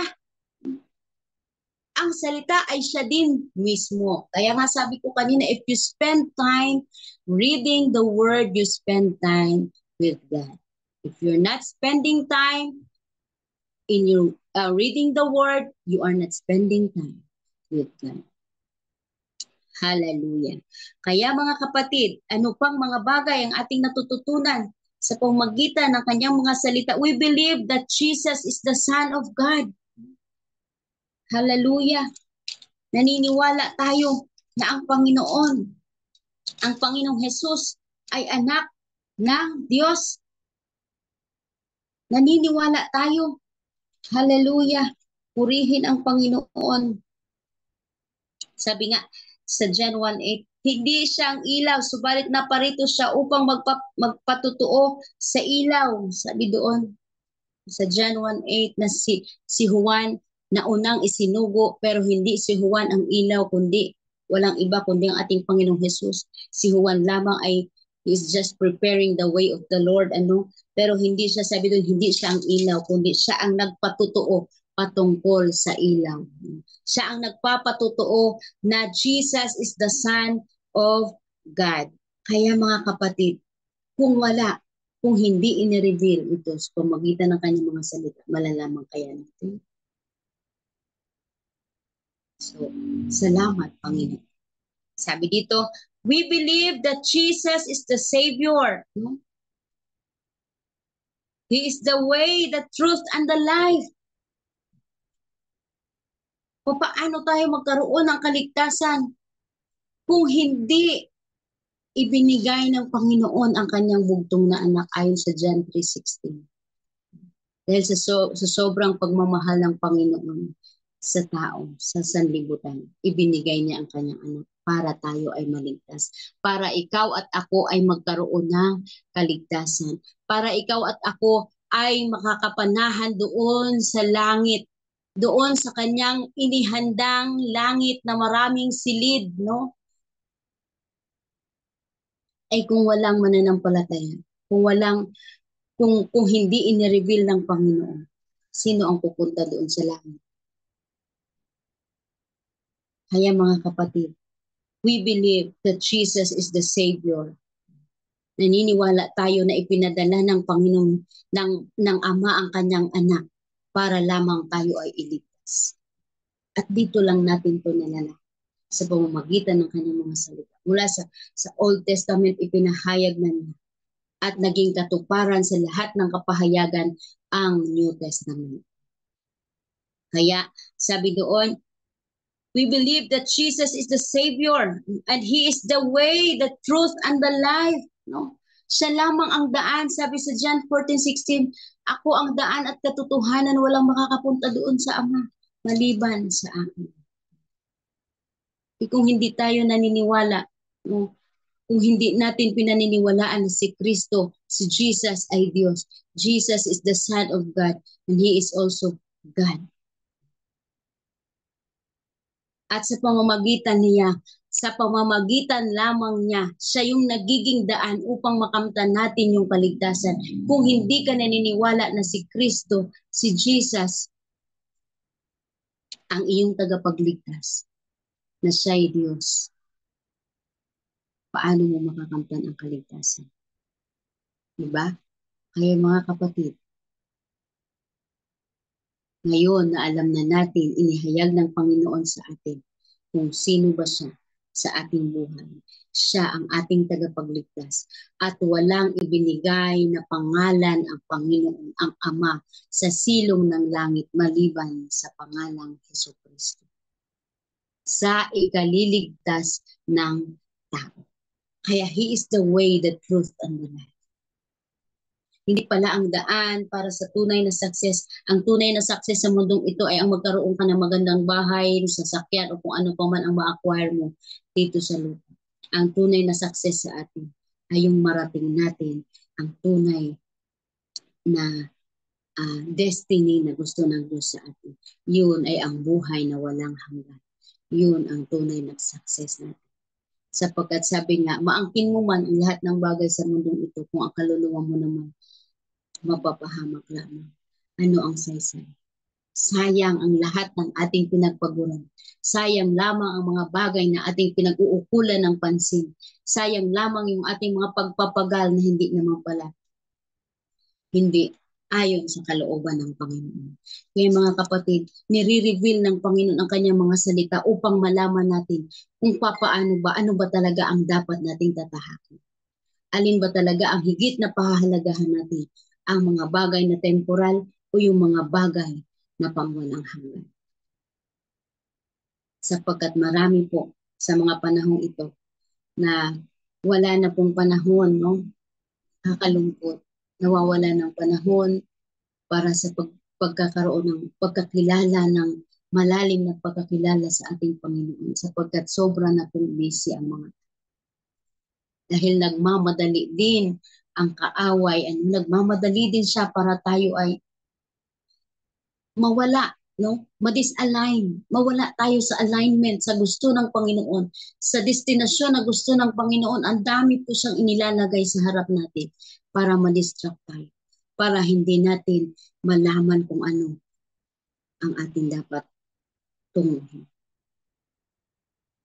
ang salita ay siya din mismo. Kaya nga sabi ko kanina, if you spend time reading the word, you spend time with God. If you're not spending time in your reading the word, you are not spending time with God. Hallelujah. Kaya mga kapatid, ano pang mga bagay ang ating natututunan sa pamamagitan ng kanyang mga salita? We believe that Jesus is the Son of God. Hallelujah. Naniniwala tayo na ang Panginoong Jesus ay anak ng Diyos. Naniniwala tayo. Hallelujah. Purihin ang Panginoon. Sabi nga sa John 1:8, hindi siya ang ilaw, subalit naparito siya upang magpatutuo sa ilaw. Sabi doon sa John 1:8 na si Juan na unang isinugo, pero hindi si Juan ang ilaw, kundi walang iba kundi ang ating Panginoong Jesus. Si Juan lamang ay is just preparing the way of the Lord, pero hindi siya, sabi doon, hindi siya ang ilaw, kundi siya ang nagpatutuo patungkol sa ilaw. Siya ang nagpapatutuo na Jesus is the Son of God. Kaya mga kapatid, kung hindi inireveal ito sa pamagitan ng kanyang mga salita, malalaman kaya natin. So, salamat Panginoon. Sabi dito, we believe that Jesus is the Savior. He is the way, the truth, and the life. Paano tayo magkaroon ng kaligtasan kung hindi ibinigay ng Panginoon ang kanyang bugtong na anak ayon sa John 3:16? Dahil sa sobrang pagmamahal ng Panginoon sa tao, sa sanlibutan, ibinigay niya ang kanyang anak para tayo ay maligtas. Para ikaw at ako ay magkaroon ng kaligtasan. Para ikaw at ako ay makakapanahan doon sa langit. Doon sa kanyang inihandang langit na maraming silid, no? Ay kung walang mananampalataya, kung hindi inireveal ng Panginoon, sino ang pupunta doon sa langit? Kaya mga kapatid, we believe that Jesus is the Savior. Naniniwala tayo na ipinadala ng Panginoon, ng Ama ang kanyang anak para lamang tayo ay iligtas. At dito lang natin ito nalalaman sa pamamagitan ng kanyang mga salita. Mula sa Old Testament, ipinahayag na niya at naging katuparan sa lahat ng kapahayagan ang New Testament. Kaya sabi doon, we believe that Jesus is the Savior and He is the way, the truth, and the life. No? Siya lamang ang daan. Sabi sa John 14:16, ako ang daan at katotohanan, walang makakapunta doon sa Ama maliban sa akin. Kung hindi tayo naniniwala, no? Kung hindi natin pinaniniwalaan na si Kristo, si Jesus ay Diyos. Jesus is the Son of God and He is also God. At sa pamamagitan lamang niya, siya yung nagiging daan upang makamtan natin yung kaligtasan. Kung hindi ka naniniwala na si Kristo, si Jesus, ang iyong tagapagligtas, na siya ay Diyos, paano mo makakamtan ang kaligtasan? Diba? Kaya mga kapatid, ngayon na alam na natin, inihayag ng Panginoon sa atin kung sino ba siya sa ating buhay. Siya ang ating tagapagligtas at walang ibinigay na pangalan ang Panginoon, ang Ama, sa silong ng langit maliban sa pangalang Jesucristo. Sa ikaliligtas ng tao. Kaya He is the way, the truth, and the life. Hindi pala ang daan para sa tunay na success. Ang tunay na success sa mundong ito ay ang magkaroon ka ng magandang bahay, sasakyan, o kung ano pa man ang ma-acquire mo dito sa lupa. Ang tunay na success sa atin ay yung marating natin ang tunay na destiny na gusto ng Diyos sa atin. Yun ay ang buhay na walang hanggan. Yun ang tunay na success natin. Sapagkat sabi nga, maangkin mo man ang lahat ng bagay sa mundong ito kung ang kaluluwa mo naman mapapahamak lamang. Ano ang saysay? Sayang ang lahat ng ating pinagpaguran. Sayang lamang ang mga bagay na ating pinag-uukulan ng pansin. Sayang lamang yung ating mga pagpapagal na hindi ayon sa kalooban ng Panginoon. Kaya mga kapatid, nire-reveal ng Panginoon ang kanyang mga salita upang malaman natin kung ano ba talaga ang dapat nating tatahakin. Alin ba talaga ang higit na pahahalagahan natin? Ang mga bagay na temporal o yung mga bagay na pangwalang hanggan? Sapagkat marami po sa mga panahong ito na wala na pong panahon, no? Kakalungkot. Nawawala ng panahon para sa pagkakaroon ng pagkakilala ng malalim na pagkakilala sa ating Panginoon sapagkat sobra na pong busy ang mga dahil nagmamadali din ang kaaway, nagmamadali din siya para tayo ay mawala, no? Ma-disalign, mawala tayo sa alignment sa gusto ng Panginoon, sa destinasyon na gusto ng Panginoon. Ang dami po siyang inilalagay sa harap natin para ma-distract tayo, para hindi natin malaman kung ano ang ating dapat tunguhin.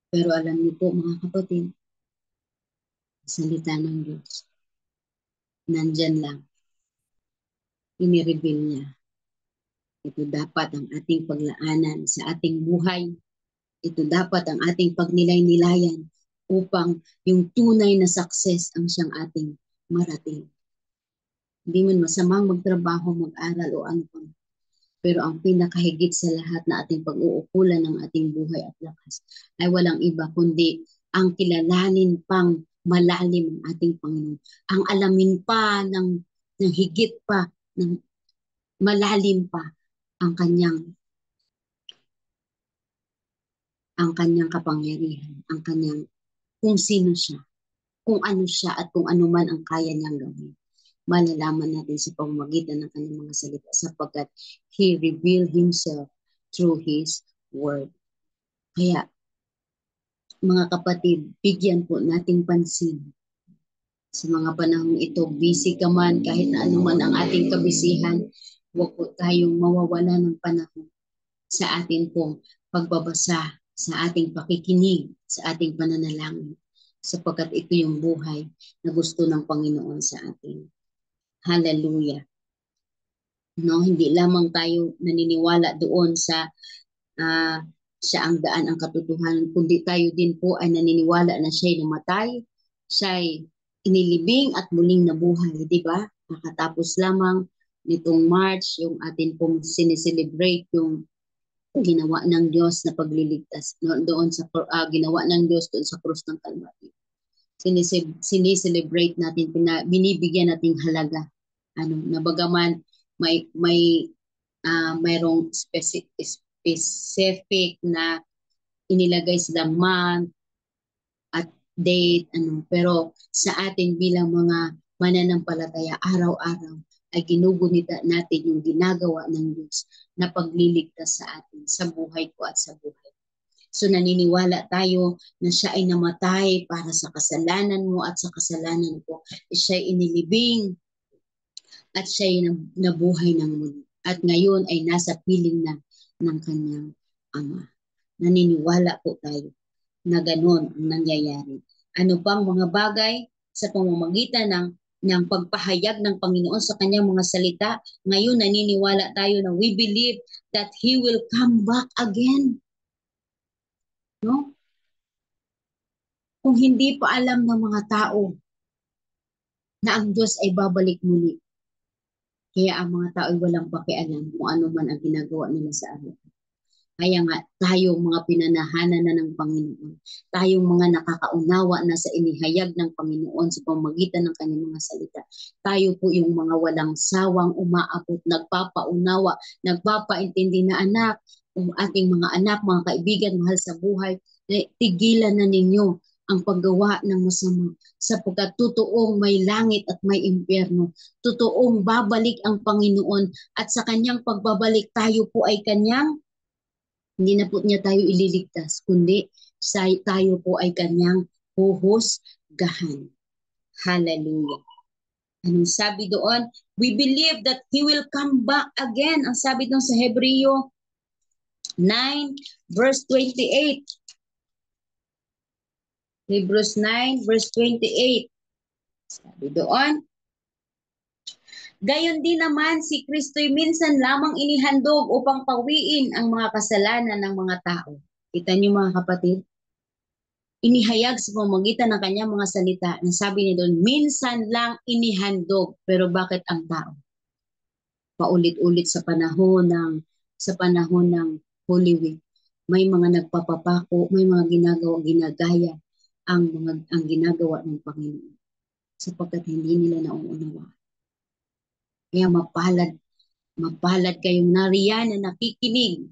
Pero alam niyo po mga kapatid, salita ng Diyos, nandyan lang, inireveal niya. Ito dapat ang ating paglaanan sa ating buhay. Ito dapat ang ating pagnilay-nilayan upang yung tunay na success ang siyang ating marating. Hindi man masamang magtrabaho, mag-aral o ano pa. Pero ang pinakahigit sa lahat na ating pag-uukulan ng ating buhay at lakas ay walang iba kundi ang kilalanin pang malalim ng ating Panginoon. Ang alamin pa ng higit pa, ng malalim pa ang kanyang kapangyarihan, ang kanyang kung sino siya, kung ano siya at kung ano man ang kaya niyang gawin. Malalaman natin sa pamamagitan ng kanyang mga salita sapagkat He revealed Himself through His Word. Kaya, mga kapatid, bigyan po nating pansin sa mga panahong ito. Busy ka man, kahit na anuman ang ating kabisihan, huwag po tayong mawawala ng panahon sa ating pong pagbabasa, sa ating pakikinig, sa ating pananalangin. Sapagkat ito yung buhay na gusto ng Panginoon sa atin. Hallelujah. No, hindi lamang tayo naniniwala doon sa siya ang daan, ang katotohanan, kundi tayo din po ay naniniwala na siya'y namatay, siya'y inilibing at muling nabuhay, di ba? Nakatapos lamang nitong March, yung atin pong sineselebrate yung ginawa ng Diyos na pagliligtas, no, doon sa ginawa ng Diyos doon sa krus ng Kalbaryo. Sineselebrate natin, binibigyan nating halaga. Na bagaman mayroong specific na inilagay silang month at date, pero sa atin bilang mga mananampalataya, araw-araw ay ginugunita natin yung ginagawa ng Diyos na pagliligtas sa atin, sa buhay ko at sa buhay. So naniniwala tayo na siya ay namatay para sa kasalanan mo at sa kasalanan ko. Siya ay inilibing at siya ay nabuhay ng muli. At ngayon ay nasa piling na ng kanyang Ama. Naniniwala po tayo na gano'n ang nangyayari. Ano pang mga bagay sa pamamagitan ng pagpahayag ng Panginoon sa kanyang mga salita, ngayon naniniwala tayo na we believe that He will come back again. No? Kung hindi pa alam ng mga tao na ang Diyos ay babalik muli, kaya ang mga tao ay walang pakialam kung ano man ang ginagawa nila sa araw. Kaya nga, tayong mga pinanahanan na ng Panginoon, tayong mga nakakaunawa na sa inihayag ng Panginoon sa pamamagitan ng kanyang mga salita, tayo po yung mga walang sawang umaabot, nagpapaunawa, nagpapaintindi na anak, ating mga anak, mga kaibigan, mahal sa buhay, tigilan na ninyo ang paggawa ng masama sapagkat totoong may langit at may impyerno. Totoong babalik ang Panginoon at sa kanyang pagbabalik tayo po ay kanyang hindi na po niya tayo ililigtas, kundi tayo po ay kanyang huhusgahan. Hallelujah. Anong sabi doon? We believe that He will come back again. Ang sabi doon sa Hebreo 9 verse 28. Hebrews 9 verse 28. Sabi doon, gayon din naman si Kristo'y minsan lamang inihandog upang pawiin ang mga kasalanan ng mga tao. Kita niyo mga kapatid? Inihayag sa pamamagitan ng kanyang mga salita na sabi niya doon, minsan lang inihandog. Pero bakit ang tao? Paulit-ulit sa panahon ng Holy Week, may mga nagpapapako, may mga ginagaya ang ginagawa ng Panginoon sapagkat hindi nila nauunawaan. Kaya mapalad kayong nariyan na nakikinig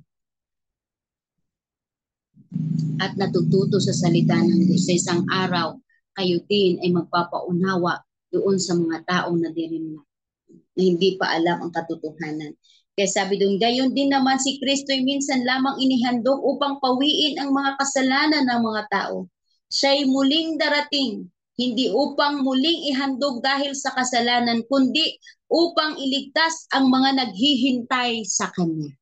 at natututo sa salita ng Diyos. Sa isang araw, kayo din ay magpapaunawa doon sa mga taong nadirinla na hindi pa alam ang katotohanan. Kaya sabi doon, gayon din naman si Kristo ay minsan lamang inihandog upang pawiin ang mga kasalanan ng mga tao. Siya'y muling darating, hindi upang muling ihandog dahil sa kasalanan, kundi upang iligtas ang mga naghihintay sa Kanya.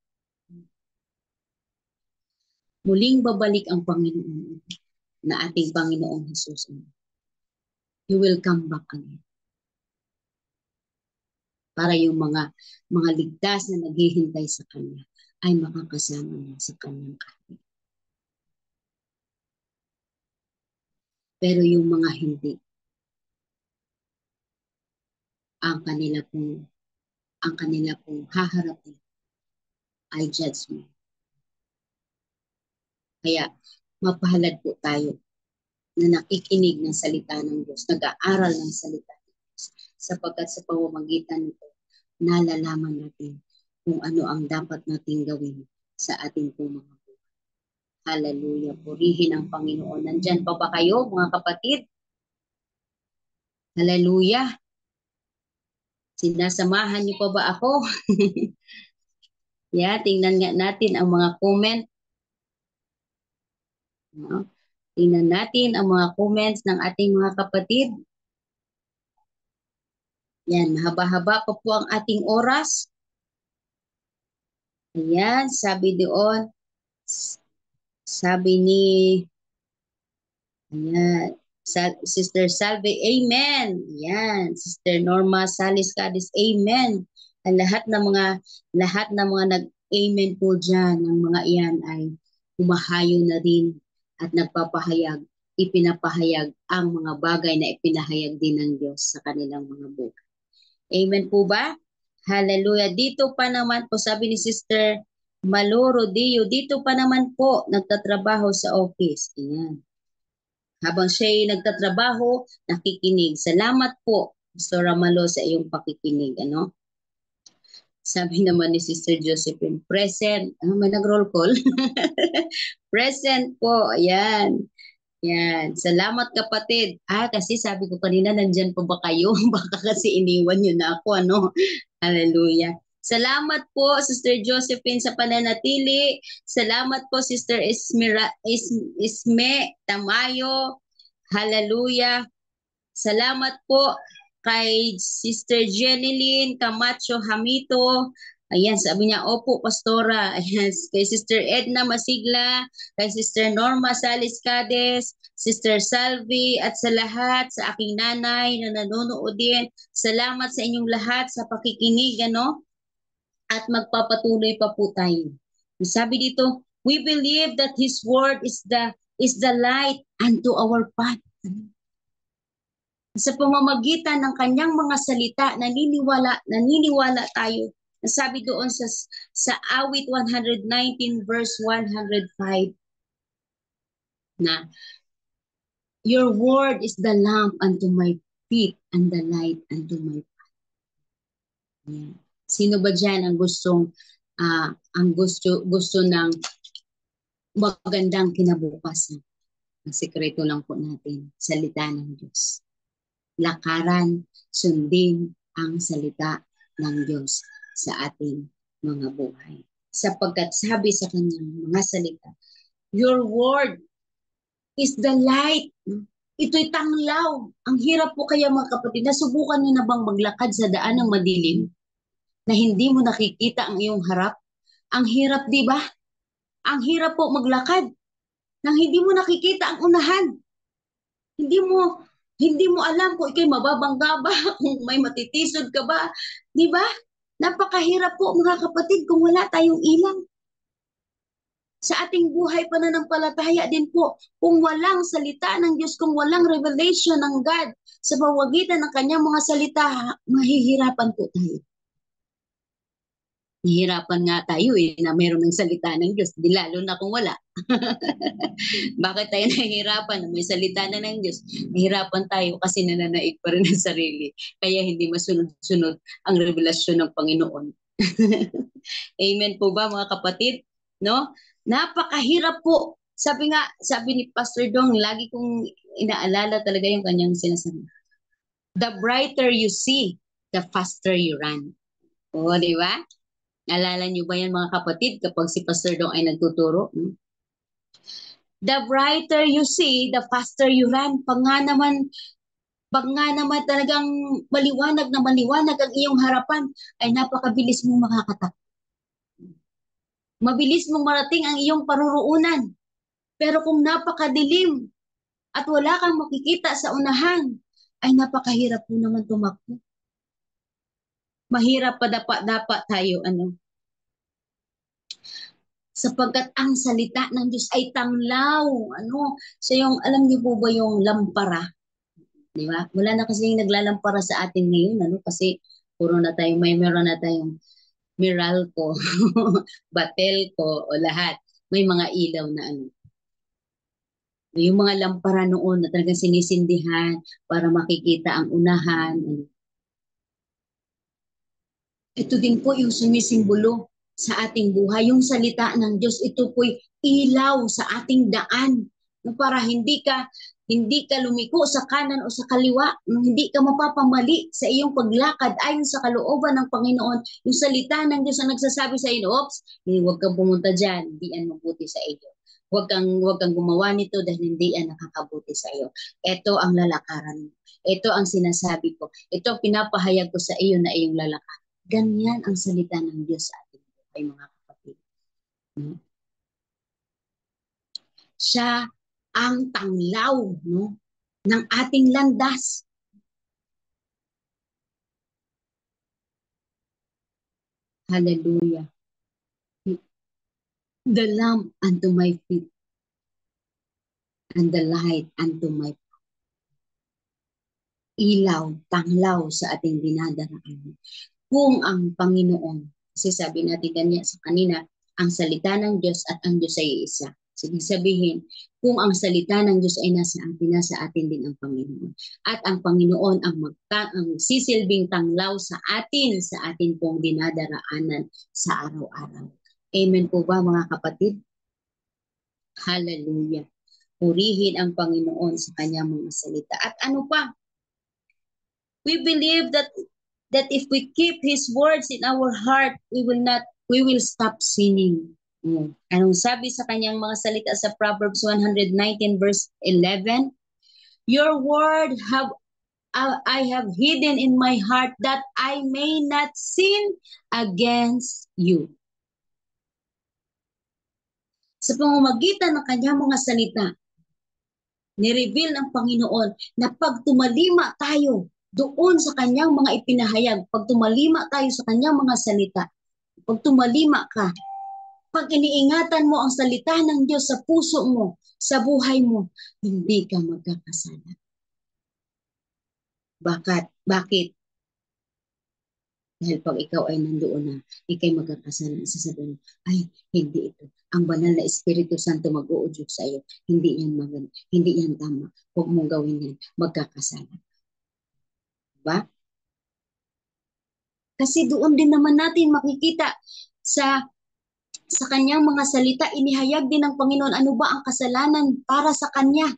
Muling babalik ang Panginoon na ating Panginoong Jesus. He will come back again. Para yung mga ligtas na naghihintay sa Kanya ay makakasama niya sa Kanyang kahit. Pero yung mga hindi, ang kanila pong haharapin ay judgment. Kaya mapahalad po tayo na nakikinig ng salita ng Diyos, nag-aaral ng salita ng Diyos, sapagkat sa pamamagitan nito, nalalaman natin kung ano ang dapat nating gawin sa ating pong mga buhay. Hallelujah. Purihin ang Panginoon. Nandyan pa ba kayo, mga kapatid? Hallelujah. Sinasamahan niyo pa ba ako? Yeah, tingnan nga natin ang mga comment. No? Tingnan natin ang mga comments ng ating mga kapatid. Yan, mahaba-haba pa po ang ating oras. Ayan, sabi doon, sabi ni ayan, Sister Salve, amen. Ayan, Sister Norma Salis Cadiz, amen. Ang lahat ng mga nag-amen po diyan, ng mga iyan ay humahayo na rin at nagpapahayag, ipinapahayag ang mga bagay na ipinahayag din ng Diyos sa kanilang mga buhay. Amen po ba? Hallelujah. Dito pa naman po, sabi ni Sister Maloro Dio, dito pa naman po nagtatrabaho sa office. Ayan. Habang siya'y nagtatrabaho, nakikinig. Salamat po, Pastor Ramalo, sa iyong pakikinig. Ano? Sabi naman ni Sister Josephine, present. May nag-roll call. Present po. Ayan. Yan. Salamat kapatid. Kasi sabi ko kanina, nandyan pa ba kayo? Baka kasi iniwan nyo na ako, ano? Hallelujah. Salamat po, Sister Josephine, sa pananatili. Salamat po, Sister Isme Tamayo. Hallelujah. Salamat po kay Sister Jeneline Camacho Hamito. Ayan, sabi niya, opo, Pastora. Ayan, kay Sister Edna Masigla, kay Sister Norma Salis Cades, Sister Salvi, at sa lahat, sa aking nanay na nanonood din. Salamat sa inyong lahat sa pakikinig, ano? At magpapatuloy pa po tayo. Sabi dito, we believe that His word is the light unto our path. Sa pamamagitan ng kanyang mga salita, naniniwala tayo. Sabi doon sa awit 119 verse 105 na your word is the lamp unto my feet and the light unto my path. Yeah. Sino ba dyan ang gusto ng magandang kinabukasan? Ang sekreto lang po natin, salita ng Diyos. Lakaran, sundin ang salita ng Diyos sa ating mga buhay. Sapagkat sabi sa kanyang mga salita, your word is the light Ito'y tanglaw. Ang hirap po kaya mga kapatid. Nasubukan niyo na bang maglakad sa daan ng madilim na hindi mo nakikita ang iyong harap? Ang hirap, di ba? Ang hirap po maglakad nang hindi mo nakikita ang unahan. Hindi mo hindi mo alam kung ikay mababangga ba, kung may matitisod ka ba. Di ba? Napakahirap po mga kapatid kung wala tayong ilang. Sa ating buhay pananampalataya din po, kung walang salita ng Diyos, kung walang revelation ng God sa pawagitan ng kanyang mga salita, mahihirapan po tayo. Hihirapan nga tayo na meron ng salita ng Diyos, di lalo na kung wala. Bakit tayo nahihirapan na may salita na ng Diyos? Nahihirapan tayo kasi nananaig pa rin ang sarili. Kaya hindi masunod-sunod ang revelasyon ng Panginoon. Amen po ba mga kapatid? No? Napakahirap po. Sabi ni Pastor Dong, lagi kong inaalala talaga yung kanyang sinasabi. The brighter you see, the faster you run. O, di ba? Alala niyo ba yan mga kapatid kapag si Pastor Dong ay nagtuturo? The brighter you see, the faster you run. Pag nga naman talagang maliwanag na maliwanag ang iyong harapan, ay napakabilis mong makakatakbo. Mabilis mong marating ang iyong paruroonan. Pero kung napakadilim at wala kang makikita sa unahan, ay napakahirap po naman tumakbo. Mahirap pa dapat tayo, sapagkat ang salita ng Diyos ay tanglaw. Siya yung, alam niyo po ba yung lampara? Di ba? Wala na kasi yung naglalampara sa atin ngayon, kasi puro na tayo, meron na tayong Meralco, Batelco, o lahat. May mga ilaw na yung mga lampara noon na talagang sinisindihan para makikita ang unahan. Ito din po yung sumisimbolo sa ating buhay. Yung salita ng Diyos, ito po'y ilaw sa ating daan. Para hindi ka lumiko sa kanan o sa kaliwa, hindi ka mapapamali sa iyong paglakad ayon sa kalooban ng Panginoon. Yung salita ng Diyos ang nagsasabi sa iyo, oops, huwag kang pumunta dyan, hindi yan mabuti sa iyo. Huwag kang gumawa nito dahil hindi yan nakakabuti sa iyo. Ito ang lalakaran mo. Ito ang sinasabi ko. Ito ang pinapahayag ko sa iyo na iyong lalakaran. Ganyan ang salita ng Diyos sa ating buhay, mga kapatid. Siya ang tanglaw ng ating landas. Hallelujah. The lamp unto my feet and the light unto my path. Ilaw, tanglaw sa ating dinadaraan. Kung ang Panginoon, kasi sabi natin kanina, ang salita ng Diyos at ang Diyos ay isa. Sige sabihin, kung ang salita ng Diyos ay nasa atin din ang Panginoon. At ang Panginoon ang sisilbing tanglaw sa atin pong dinadaraanan sa araw-araw. Amen po ba mga kapatid? Hallelujah. Purihin ang Panginoon sa kanyang mga salita. At ano pa? We believe that if we keep His words in our heart, we will stop sinning. Anong sabi sa kanyang mga salita sa Proverbs 119 verse 11? Your word I have hidden in my heart that I may not sin against you. Sa pamamagitan ng kanyang mga salita, ni-reveal ng Panginoon na pag tumalima tayo doon sa kanyang mga ipinahayag, pag tumalima tayo sa kanyang mga salita, pag tumalima ka, pag iniingatan mo ang salita ng Diyos sa puso mo, sa buhay mo, hindi ka magkakasala. Bakit? Dahil pag ikaw ay nandoon na, ikay magkakasala, sasabihin, ay, hindi ito. Ang banal na Espiritu Santo mag-uudyok sa iyo. Hindi yan tama. Huwag mong gawin yan. Magkakasala. Diba? Kasi doon din naman natin makikita sa kanyang mga salita, inihayag din ng Panginoon ano ba ang kasalanan para sa kanya.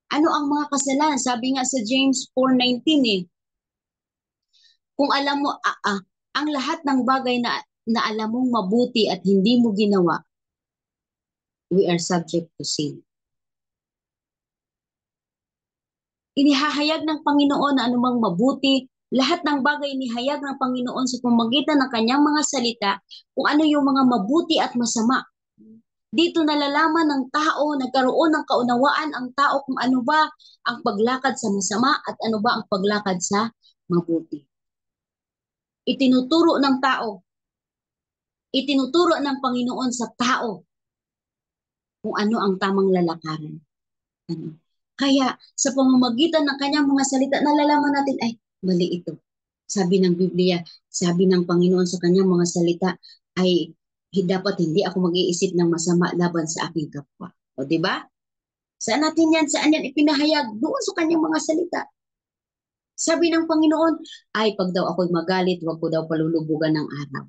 Ano ang mga kasalanan? Sabi nga sa James 4:19 kung alam mo, ang lahat ng bagay na alam mong mabuti at hindi mo ginawa, we are subject to sin. Inihahayag ng Panginoon na anumang mabuti, lahat ng bagay inihayag ng Panginoon sa pamamagitan ng kanyang mga salita kung ano yung mga mabuti at masama. Dito nalalaman ng tao, nagkaroon ng kaunawaan ang tao kung ano ba ang paglakad sa masama at ano ba ang paglakad sa mabuti. Itinuturo ng tao, itinuturo ng Panginoon sa tao kung ano ang tamang lalakaran. Ano? Kaya sa pamamagitan ng kanyang mga salita, nalalaman natin, ay, mali ito. Sabi ng Biblia, sabi ng Panginoon sa kanyang mga salita, ay dapat hindi ako mag-iisip ng masama laban sa aking kapwa. O di ba? Saan natin yan? Saan yan ipinahayag? Doon sa kanyang mga salita. Sabi ng Panginoon, ay pag daw ako'y magalit, huwag ko daw palulubugan ng araw.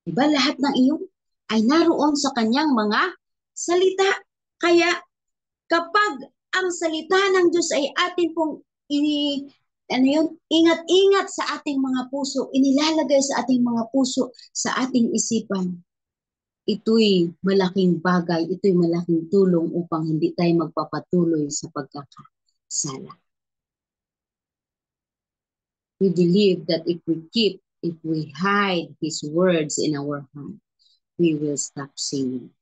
Diba? Lahat ng iyon ay naroon sa kanyang mga salita. Kaya kapag ang salita ng Diyos ay atin pong ingat-ingat sa ating mga puso, inilalagay sa ating mga puso, sa ating isipan, ito'y malaking bagay, ito'y malaking tulong upang hindi tayo magpapatuloy sa pagkakasala. We believe that if we hide His words in our heart, we will stop sinning.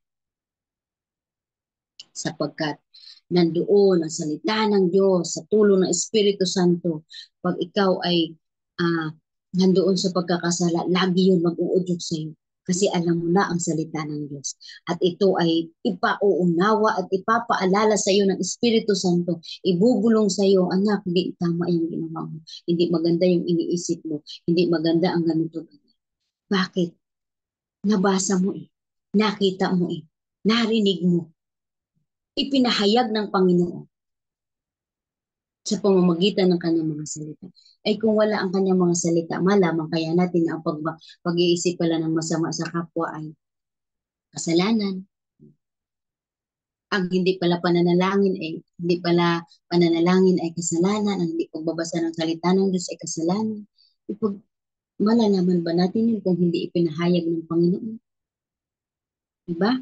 Sapagkat nandoon ang salita ng Diyos sa tulong ng Espiritu Santo. Pag ikaw ay nandoon sa pagkakasala, lagi yun mag-uudyok sa iyo. Kasi alam mo na ang salita ng Diyos. At ito ay ipauunawa at ipapaalala sa iyo ng Espiritu Santo. Ibubulong sa iyo, anak, hindi tama yung ginawa mo. Hindi maganda yung iniisip mo. Hindi maganda ang ganito. Bakit? Nabasa mo eh. Nakita mo eh. Narinig mo. Ipinahayag ng Panginoon sa pamamagitan ng kanyang mga salita. Ay kung wala ang kanyang mga salita, malamang kaya natin na ang pag-iisip pala ng masama sa kapwa ay kasalanan. Ang hindi pala pananalangin ay kasalanan. Ang hindi pagbabasa ng salita ng Diyos ay kasalanan. Malalaman ba natin yun kung hindi ipinahayag ng Panginoon? Diba?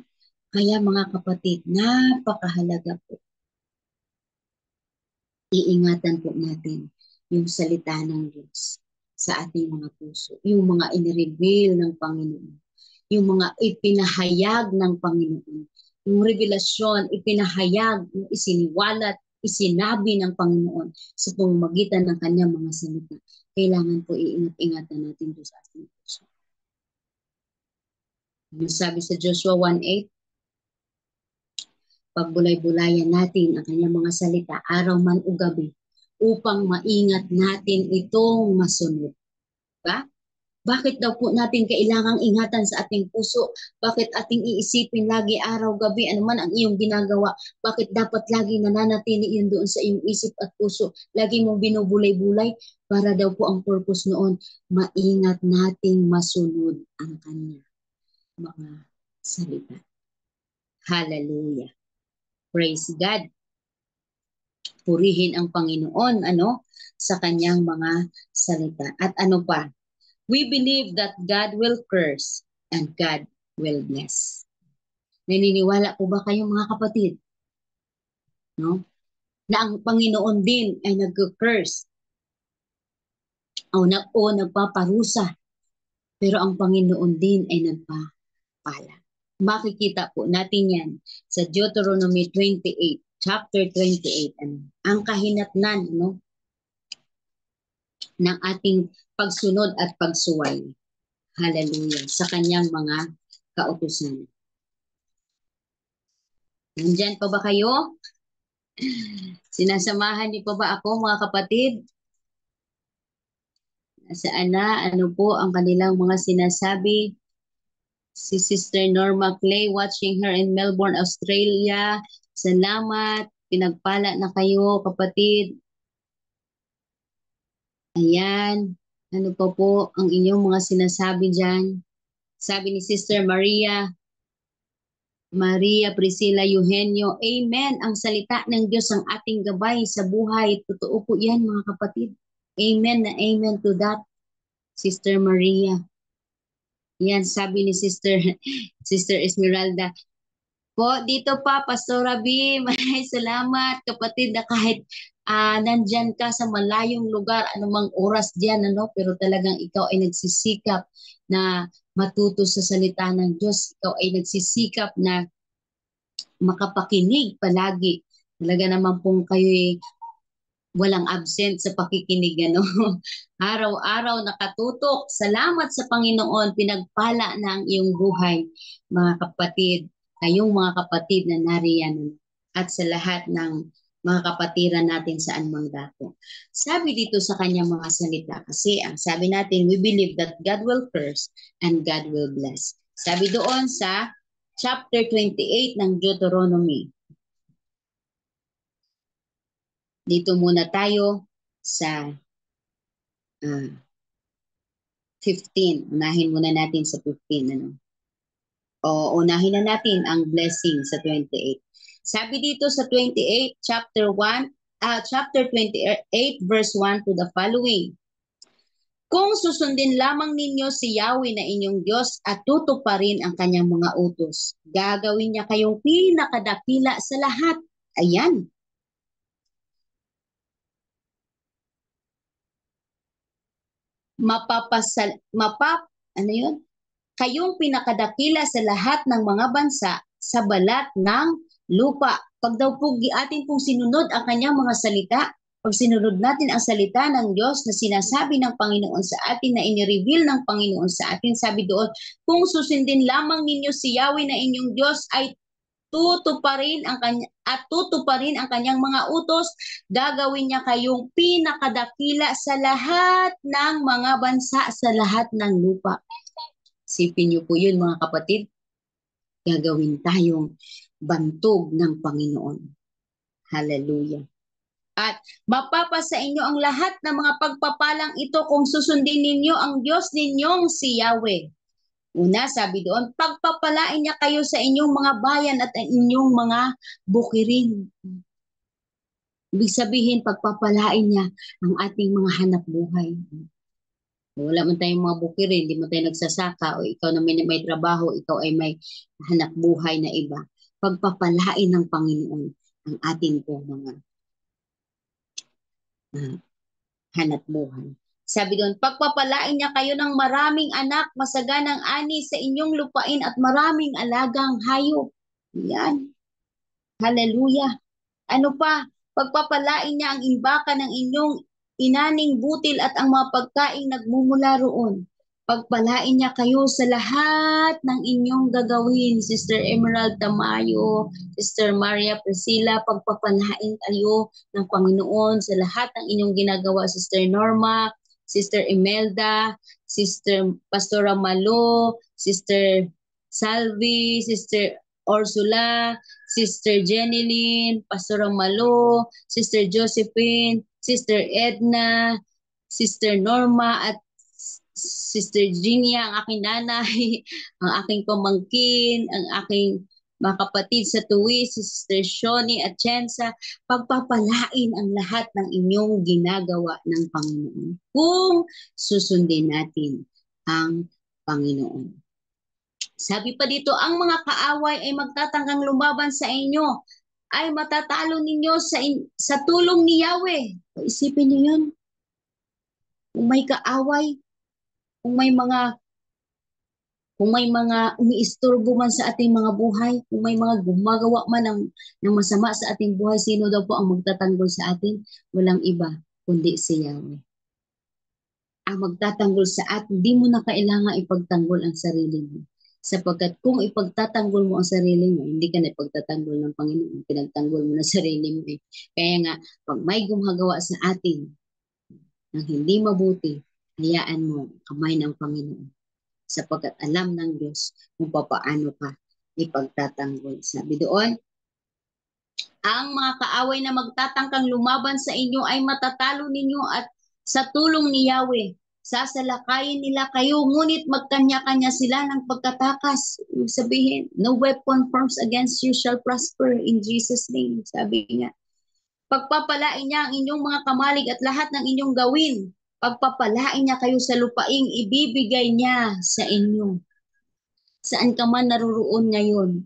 Kaya mga kapatid, napakahalaga po. Iingatan po natin yung salita ng Diyos sa ating mga puso. Yung mga inireveal ng Panginoon. Yung mga ipinahayag ng Panginoon. Yung revelasyon, ipinahayag, yung isiniwalat, isinabi ng Panginoon sa pamamagitan ng kanyang mga salita. Kailangan po iingat-ingatan natin ito sa ating puso. Sabi sa Joshua 1:8, pagbulay-bulayan natin ang kanyang mga salita, araw man o gabi, upang maingat natin itong masunod. Diba? Bakit daw po natin kailangang ingatan sa ating puso? Bakit ating iisipin lagi araw-gabi anuman ang iyong ginagawa? Bakit dapat lagi nananatili yun doon sa iyong isip at puso? Lagi mong binubulay-bulay para daw po ang purpose noon, maingat nating masunod ang kanya mga salita. Hallelujah. Praise God. Purihin ang Panginoon sa kanyang mga salita. At ano pa? We believe that God will curse and God will bless. Naniniwala po ba kayo mga kapatid? No? Na ang Panginoon din ay nag-curse o nagpaparusa. Pero ang Panginoon din ay nagpapala. Makikita po natin yan sa Deuteronomy 28, chapter 28. Ang kahinatnan ng ating pagsunod at pagsuway. Hallelujah. Sa kanyang mga kautusan. Nandyan pa ba kayo? Sinasamahan niyo pa ba ako mga kapatid? Saan na? Ano po ang kanilang mga sinasabi? Si Sister Norma Clay, watching her in Melbourne, Australia. Salamat. Pinagpala na kayo, kapatid. Ayan. Ano pa po ang inyong mga sinasabi dyan? Sabi ni Sister Maria Priscilla Eugenio, Amen. Ang salita ng Diyos ang ating gabay sa buhay. Totoo po yan mga kapatid. Amen na amen to that. Sister Maria. Yan, sabi ni Sister Esmeralda, Po, dito pa, Pastora B, maraming salamat, kapatid, na kahit nandyan ka sa malayong lugar, anumang oras diyan, ano, pero talagang ikaw ay nagsisikap na matuto sa salita ng Diyos. Ikaw ay nagsisikap na makapakinig palagi. Talaga naman pong kayo'y walang absent sa pakikinig, ano. Araw-araw nakatutok. Salamat sa Panginoon, pinagpala na ang iyong buhay, mga kapatid, kayong mga kapatid na nariyan, at sa lahat ng mga kapatiran natin saan mang dako. Sabi dito sa kanyang mga salita, kasi ang sabi natin, we believe that God will curse and God will bless. Sabi doon sa chapter 28 ng Deuteronomy. Dito muna tayo sa 15. Unahin muna natin sa 15. Ano? O unahin na natin ang blessing sa 28. Sabi dito sa 28, chapter 28, verse 1 to the following. Kung susundin lamang ninyo si Yahweh na inyong Diyos at tutuparin ang kanyang mga utos, gagawin niya kayong pinakadakila sa lahat. Ayan. Ano yun? Kayong pinakadakila sa lahat ng mga bansa sa balat ng lupa. Pag daw po atin pong sinunod ang kanyang mga salita, pag sinunod natin ang salita ng Diyos na sinasabi ng Panginoon sa atin, na inireveal ng Panginoon sa atin, sabi doon, kung susundin lamang ninyo si Yahweh na inyong Diyos ay tutuparin ang kanyang mga utos, gagawin niya kayong pinakadakila sa lahat ng mga bansa sa lahat ng lupa. Sipin niyo po yun, mga kapatid. Gagawin tayong bantog ng Panginoon. Hallelujah. At mapapasa inyo ang lahat ng mga pagpapalang ito kung susundin ninyo ang Diyos ninyong si Yahweh. Una, sabi doon, pagpapalain niya kayo sa inyong mga bayan at inyong mga bukirin. Ibig sabihin, pagpapalain niya ang ating mga hanap buhay. Wala man tayong mga bukirin, hindi mo tayo nagsasaka, o ikaw na may trabaho, ikaw ay may hanap buhay na iba. Pagpapalain ng Panginoon ang ating po mga hanap buhay. Sabi doon, pagpapalain niya kayo ng maraming anak, masaganang ani sa inyong lupain at maraming alagang hayop. Yan. Hallelujah. Ano pa? Pagpapalain niya ang imbaka ng inyong inaning butil at ang mga pagkaing nagmumula roon. Pagpalain niya kayo sa lahat ng inyong gagawin. Sister Emerald Tamayo, Sister Maria Priscilla, pagpapalain kayo ng Panginoon sa lahat ng inyong ginagawa. Sister Norma, Sister Imelda, Sister Pastora Malo, Sister Salvi, Sister Ursula, Sister Jeneline, Pastor Malo, Sister Josephine, Sister Edna, Sister Norma, at Sister Ginia, ang aking nanay, ang aking pamangkin, ang aking mga kapatid sa tuwi, si Sister Shoni at Chensa, pagpapalain ang lahat ng inyong ginagawa ng Panginoon kung susundin natin ang Panginoon. Sabi pa dito, ang mga kaaway ay magtatanggang lumaban sa inyo, ay matatalo ninyo sa tulong ni Yahweh. Isipin niyo yun. Kung may kaaway, kung may mga umiistorbo man sa ating mga buhay, kung may mga gumagawa man ng masama sa ating buhay, sino daw po ang magtatanggol sa atin? Walang iba, kundi si Yahweh. Ang magtatanggol sa atin, di mo na kailangan ipagtanggol ang sarili mo. Sapagkat kung ipagtatanggol mo ang sarili mo, hindi ka na ipagtatanggol ng Panginoon. Pinagtanggol mo na sarili mo. Kaya nga, pag may gumagawa sa atin ng hindi mabuti, hayaan mo kamay ng Panginoon. Sapagkat alam ng Diyos kung paano ka ipagtatanggol. Sabi doon, ang mga kaaway na magtatangkang lumaban sa inyo ay matatalo ninyo at sa tulong ni Yahweh. Sasalakayin nila kayo, ngunit magkanya-kanya sila ng pagkatakas. Sabihin, no weapon forms against you shall prosper in Jesus' name. Sabi nga, pagpapalain niya ang inyong mga kamalig at lahat ng inyong gawin. Pagpapalain niya kayo sa lupaing ibibigay niya sa inyo. Saan ka man naruroon ngayon,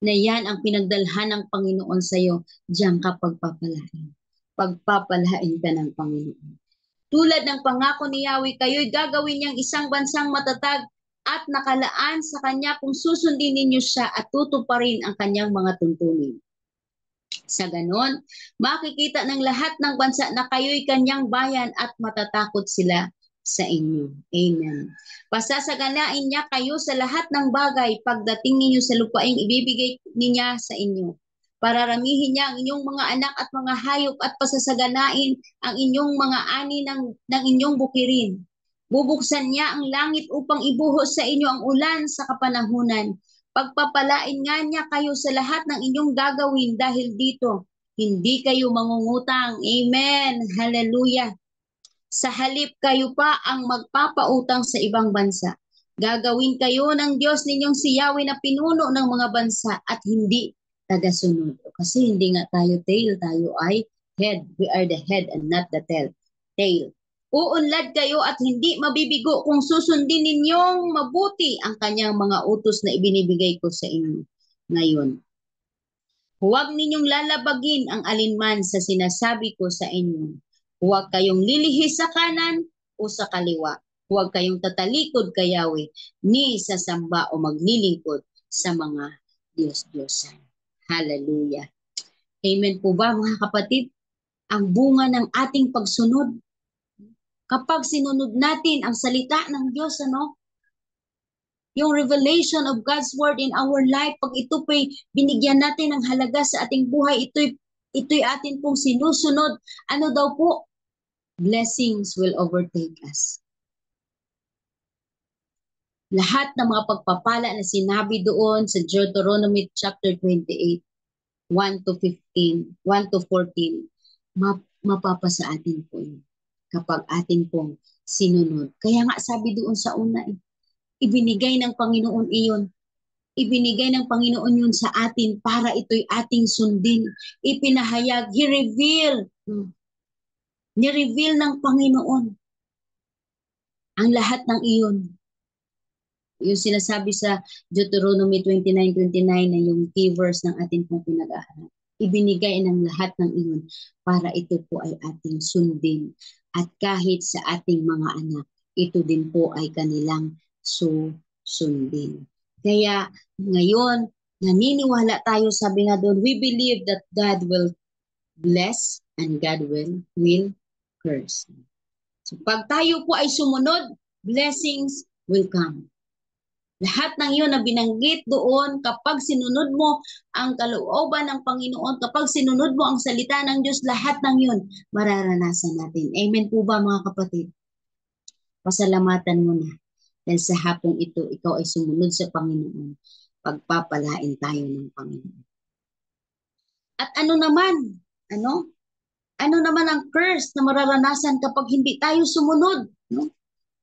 na yan ang pinagdalhan ng Panginoon sa iyo, diyan ka pagpapalain. Pagpapalain ka ng Panginoon. Tulad ng pangako ni Yahweh, kayo'y gagawin niyang isang bansang matatag at nakalaan sa kanya kung susundin ninyo siya at tutuparin ang kanyang mga tuntunin. Sa ganon, makikita ng lahat ng bansa na kayo'y kanyang bayan at matatakot sila sa inyo. Amen. Pasasaganain niya kayo sa lahat ng bagay pagdating ninyo sa lupaing ibibigay niya sa inyo. Pararamihin niya ang inyong mga anak at mga hayop at pasasaganain ang inyong mga ani ng inyong bukirin. Bubuksan niya ang langit upang ibuhos sa inyo ang ulan sa kapanahunan. Pagpapalain nga niya kayo sa lahat ng inyong gagawin dahil dito, hindi kayo mangungutang. Amen. Hallelujah. Sa halip kayo pa ang magpapautang sa ibang bansa. Gagawin kayo ng Diyos ninyong si Yahweh na pinuno ng mga bansa at hindi tagasunod. Kasi hindi nga tayo tail, tayo ay head. We are the head and not the tail. Uunlad kayo at hindi mabibigo kung susundin ninyong mabuti ang kanyang mga utos na ibinibigay ko sa inyo ngayon. Huwag ninyong lalabagin ang alinman sa sinasabi ko sa inyo. Huwag kayong lilihis sa kanan o sa kaliwa. Huwag kayong tatalikod kay Yahweh, ni sasamba o maglilingkod sa mga Diyos-Diyosan. Hallelujah. Amen po ba mga kapatid? Ang bunga ng ating pagsunod, kapag sinunod natin ang salita ng Diyos, yung revelation of God's word in our life, pag ito po'y binigyan natin ng halaga sa ating buhay, ito'y atin pong sinusunod. Ano daw po? Blessings will overtake us. Lahat ng mga pagpapala na sinabi doon sa Deuteronomy chapter 28, 1 to 15, 1 to 14, mapapasa atin po yun kapag atin pong sinunod. Kaya nga sabi doon sa una, ibinigay ng Panginoon iyon. Ibinigay ng Panginoon yun sa atin para ito'y ating sundin. Ipinahayag, ni-reveal ng Panginoon ang lahat ng iyon. Yung sinasabi sa Deuteronomy 29:29 na yung key verse ng ating pong pinag-aaral. Ibinigay ng lahat ng iyon para ito po ay ating sundin. At kahit sa ating mga anak, ito din po ay kanilang susundin. Kaya ngayon, naniniwala tayo, sabi nga doon, we believe that God will bless and God will curse. So pag tayo po ay sumunod, blessings will come. Lahat ng iyon na binanggit doon, kapag sinunod mo ang kalooban ng Panginoon, kapag sinunod mo ang salita ng Diyos, lahat ng iyon mararanasan natin. Amen po ba mga kapatid? Pasalamatan mo na. Dahil sa hapong ito, ikaw ay sumunod sa Panginoon. Pagpapalain tayo ng Panginoon. At ano naman? Ano naman ang curse na mararanasan kapag hindi tayo sumunod?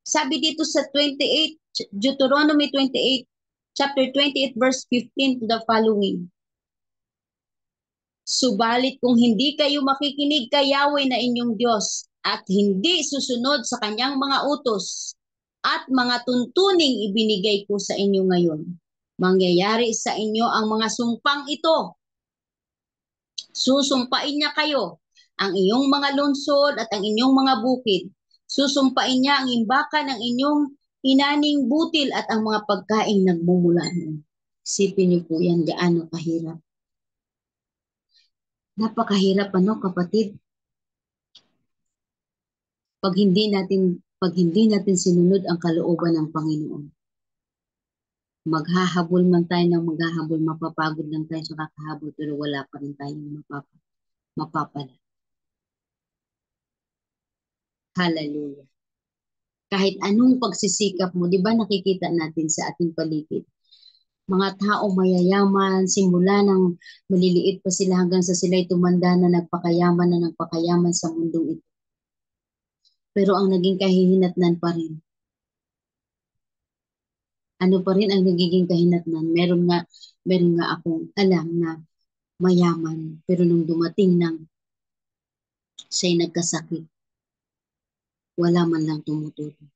Sabi dito sa 28, Deuteronomy 28, chapter 28, verse 15 to the following. Subalit kung hindi kayo makikinig kay Yahweh na inyong Diyos at hindi susunod sa kanyang mga utos at mga tuntuning ibinigay ko sa inyo ngayon, mangyayari sa inyo ang mga sumpang ito. Susumpain niya kayo ang iyong mga lungsod at ang inyong mga bukid. Susumpain niya ang imbakan ng inyong inaning butil at ang mga pagkaing nagmumula. Isipin niyo po yan, gaano kahirap. Napakahirap kapatid. Pag hindi natin sinunod ang kalooban ng Panginoon. Maghahabol man tayo ng maghahabol, mapapagod lang tayo sa kakahabol, pero wala pa rin tayong mapapala. Hallelujah. Kahit anong pagsisikap mo, di ba nakikita natin sa ating paligid, mga tao mayayaman, simula ng maliliit pa sila hanggang sa sila'y tumanda na nagpakayaman sa mundong ito. Pero ang naging kahihinatnan pa rin. Ano pa rin ang nagiging kahinatnan? Meron nga akong alam na mayaman, pero nung dumating siya'y nagkasakit, wala man lang tumutulong.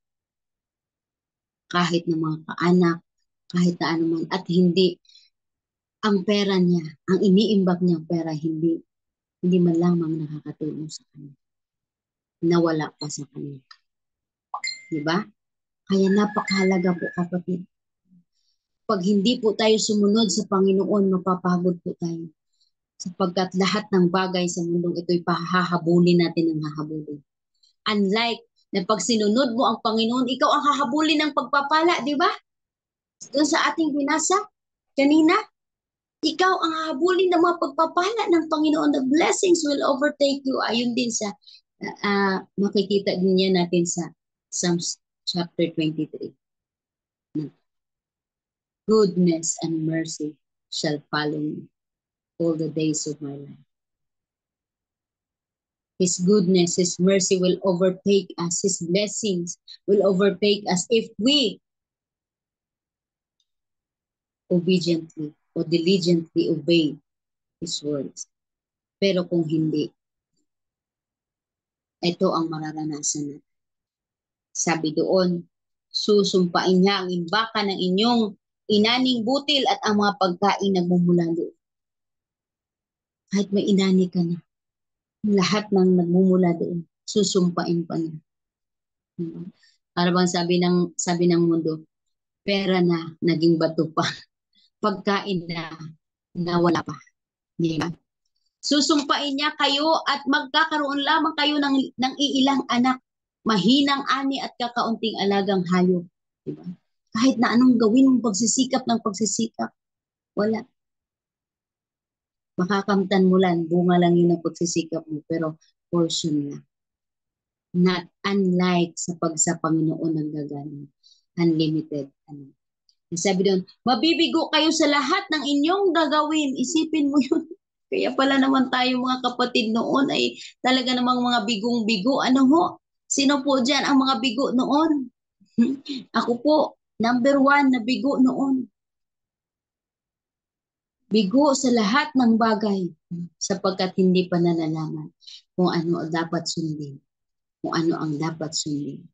Kahit ng mga kaanak, kahit na ano man, at hindi ang pera niya, ang iniimbak niyang pera, hindi man lamang nakakatulong sa kanya. Nawala pa sa kanya. Diba? Kaya napakahalaga po kapatid. Pag hindi po tayo sumunod sa Panginoon, mapapagod po tayo. Sapagkat lahat ng bagay sa mundong ito'y pahahabulin natin ng hahabulin. Unlike na pag sinunod mo ang Panginoon, ikaw ang hahabulin ng pagpapala, di ba? Doon sa ating binasa kanina, ikaw ang hahabulin ng mga pagpapala ng Panginoon. The blessings will overtake you. Ayun din sa makikita din yan natin sa Psalms chapter 23. Goodness and mercy shall follow me all the days of my life. His goodness, His mercy will overtake us. His blessings will overtake us if we obediently or diligently obey His words. Pero kung hindi, ito ang mararanasan natin. Sabi doon, susumpain niya ang imbakan ng inyong inaning butil at ang mga pagkain na nagmumula doon. Kahit may inani ka na, lahat ng nagmumula doon, susumpain pa na. Para bang sabi ng mundo, pera na, naging bato pa. Pagkain na, nawala pa. Di ba? Susumpain niya kayo at magkakaroon lamang kayo ng iilang anak, mahinang ani at kakaunting alagang hayop. Di ba? Kahit na anong gawin mong pagsisikap ng pagsisikap, wala. Makakamtan mo lang, bunga lang yun ang pagsisikap mo, pero portion lang. Not unlike sa Panginoon ang gagaling. Unlimited. Sabi doon, mabibigo kayo sa lahat ng inyong gagawin. Isipin mo yun. Kaya pala naman tayo mga kapatid noon ay talaga namang mga bigong-bigo. Ano ho? Sino po dyan ang mga bigo noon? Ako po, number 1 na bigo noon. Bigo sa lahat ng bagay sapagkat hindi pa nalalaman kung ano ang dapat sundin. Kung ano ang dapat sundin.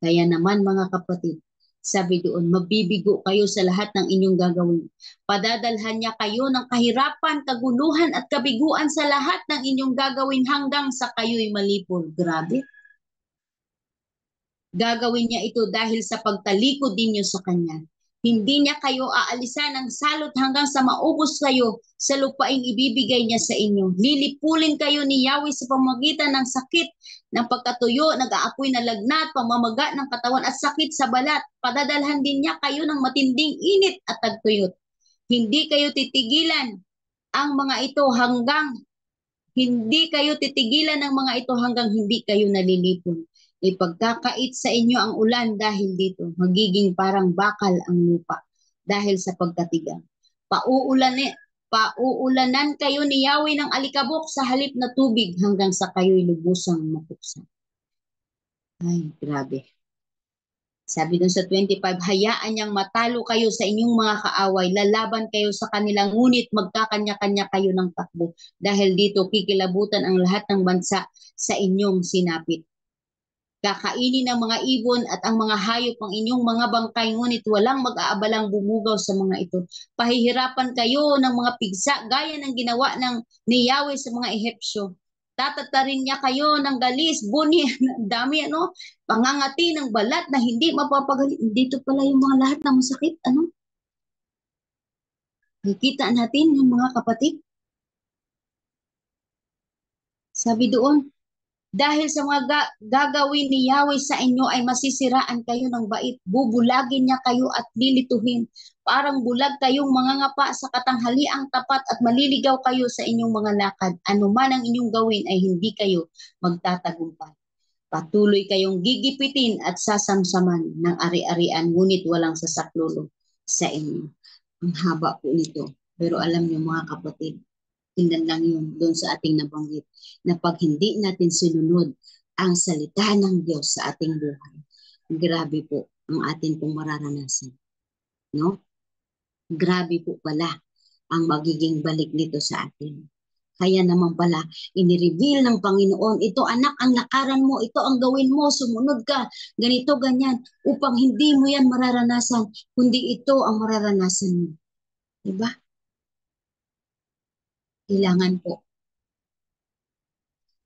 Kaya naman mga kapatid, sabi doon, mabibigo kayo sa lahat ng inyong gagawin. Padadalhan niya kayo ng kahirapan, kaguluhan at kabiguan sa lahat ng inyong gagawin hanggang sa kayo'y malipol. Grabe. Gagawin niya ito dahil sa pagtalikod ninyo sa Kanya. Hindi niya kayo aalisan ng salot hanggang sa maubos kayo sa lupaing ibibigay niya sa inyo. Lilipulin kayo ni Yahweh sa pamamagitan ng sakit, ng pagkatuyo, nag-aapoy na lagnat, pamamaga ng katawan at sakit sa balat. Padadalhan din niya kayo ng matinding init at tagtuyot. Hindi kayo titigilan ng mga ito hanggang hindi kayo nalilipon. Ipagkakait sa inyo ang ulan dahil dito. Magiging parang bakal ang lupa dahil sa pagkatigang. Pauulanan kayo ni Yahweh ng alikabok sa halip na tubig hanggang sa kayo'y lubusang mapuksan. Ay, grabe. Sabi dun sa 25, hayaan niyang matalo kayo sa inyong mga kaaway, lalaban kayo sa kanilang, ngunit magkakanya-kanya kayo ng takbo. Dahil dito, kikilabutan ang lahat ng bansa sa inyong sinapit. Kakainin ng mga ibon at ang mga hayop ang inyong mga bangkay, ngunit walang mag-aabalang bumugaw sa mga ito. Pahihirapan kayo ng mga pigsa, gaya ng ginawa ni Yahweh sa mga Ehipsyo. Tatatarin niya kayo ng galis, buni, dami pangangati ng balat na hindi mapapagaling. Dito pala yung mga lahat ng masakit, nakikita natin yung mga kapatid. Sabi doon, dahil sa mga gagawin ni Yahweh sa inyo ay masisiraan kayo ng bait. Bubulagin niya kayo at lilituhin. Parang bulag kayong mangangapa sa katanghaliang tapat at maliligaw kayo sa inyong mga lakad. Ano man ang inyong gawin ay hindi kayo magtatagumpay. Patuloy kayong gigipitin at sasamsaman ng ari-arian, ngunit walang sasaklolo sa inyo. Ang haba po nito. Pero alam niyo mga kapatid, tingnan lang yun doon sa ating nabanggit na pag hindi natin sinunod ang salita ng Diyos sa ating buhay, grabe po ang atin pong mararanasan. No? Grabe po pala ang magiging balik nito sa atin. Kaya naman pala, inireveal ng Panginoon, ito anak ang lakaran mo, ito ang gawin mo, sumunod ka, ganito, ganyan, upang hindi mo yan mararanasan, kundi ito ang mararanasan mo. Diba? Kailangan po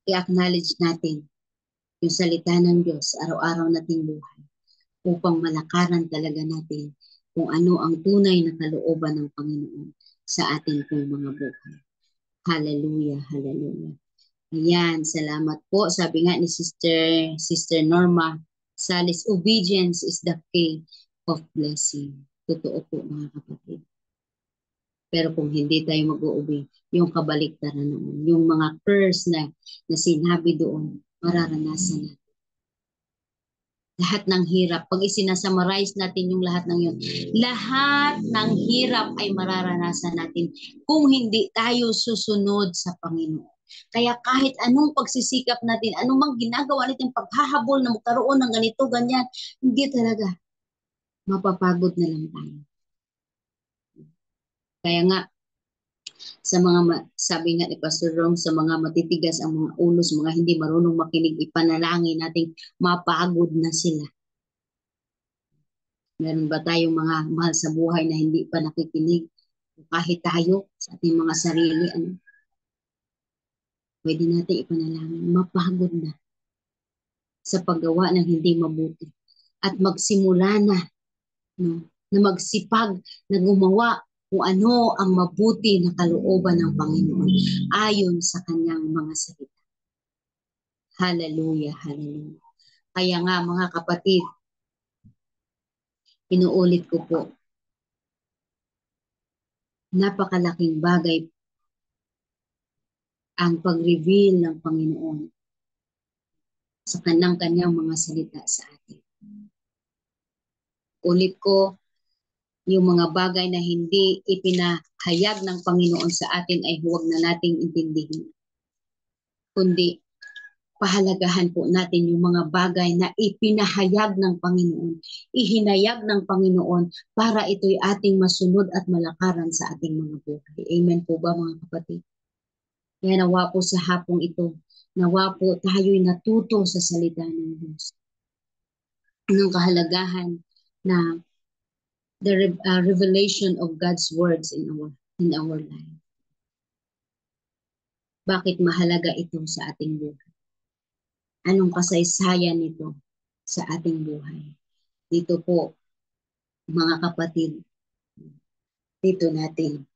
i-acknowledge natin yung salita ng Diyos sa araw-araw nating buhay upang malakaran talaga natin kung ano ang tunay na kalooban ng Panginoon sa ating pong mga buhay. Hallelujah, hallelujah. Ayan, salamat po. Sabi nga ni Sister Norma Salis, obedience is the key of blessing. Totoo po mga kapatid. Pero kung hindi tayo mag-o-obey, yung kabaliktaran noon, yung mga curse na sinabi doon, mararanasan natin. Lahat ng hirap, pag isinasummarize natin yung lahat ng yun, lahat ng hirap ay mararanasan natin kung hindi tayo susunod sa Panginoon. Kaya kahit anong pagsisikap natin, anumang ginagawa natin, paghahabol na magkaroon ng ganito, ganyan, hindi talaga. Mapapagod na lang tayo. Kaya nga, sa mga sabi nga ni Pastor Rom, sa mga matitigas ang mga ulo, sa mga hindi marunong makinig, ipanalangin nating mapagod na sila. Meron ba tayong mga mahal sa buhay na hindi pa nakikinig? Kahit tayo sa ating mga sarili, pwede natin ipanalangin, mapagod na sa paggawa ng hindi mabuti. At magsimula na, no, na magsipag, na gumawa kung ano ang mabuti na kalooban ng Panginoon ayon sa kanyang mga salita. Hallelujah, hallelujah. Kaya nga mga kapatid, inuulit ko po, napakalaking bagay ang pag-reveal ng Panginoon sa kanyang mga salita sa atin. Ulit ko, yung mga bagay na hindi ipinahayag ng Panginoon sa atin ay huwag na nating intindihin. Kundi pahalagahan po natin yung mga bagay na ipinahayag ng Panginoon, ihinayag ng Panginoon para ito'y ating masunod at malakaran sa ating mga buhay. Amen po ba mga kapatid? Kaya nawa po sa hapong ito, nawa po tayo'y natuto sa salita ng Diyos. Anong kahalagahan na the revelation of God's words in our life. Bakit mahalaga ito sa ating buhay? Anong kasaysayan nito sa ating buhay? Dito po, mga kapatid, dito natin,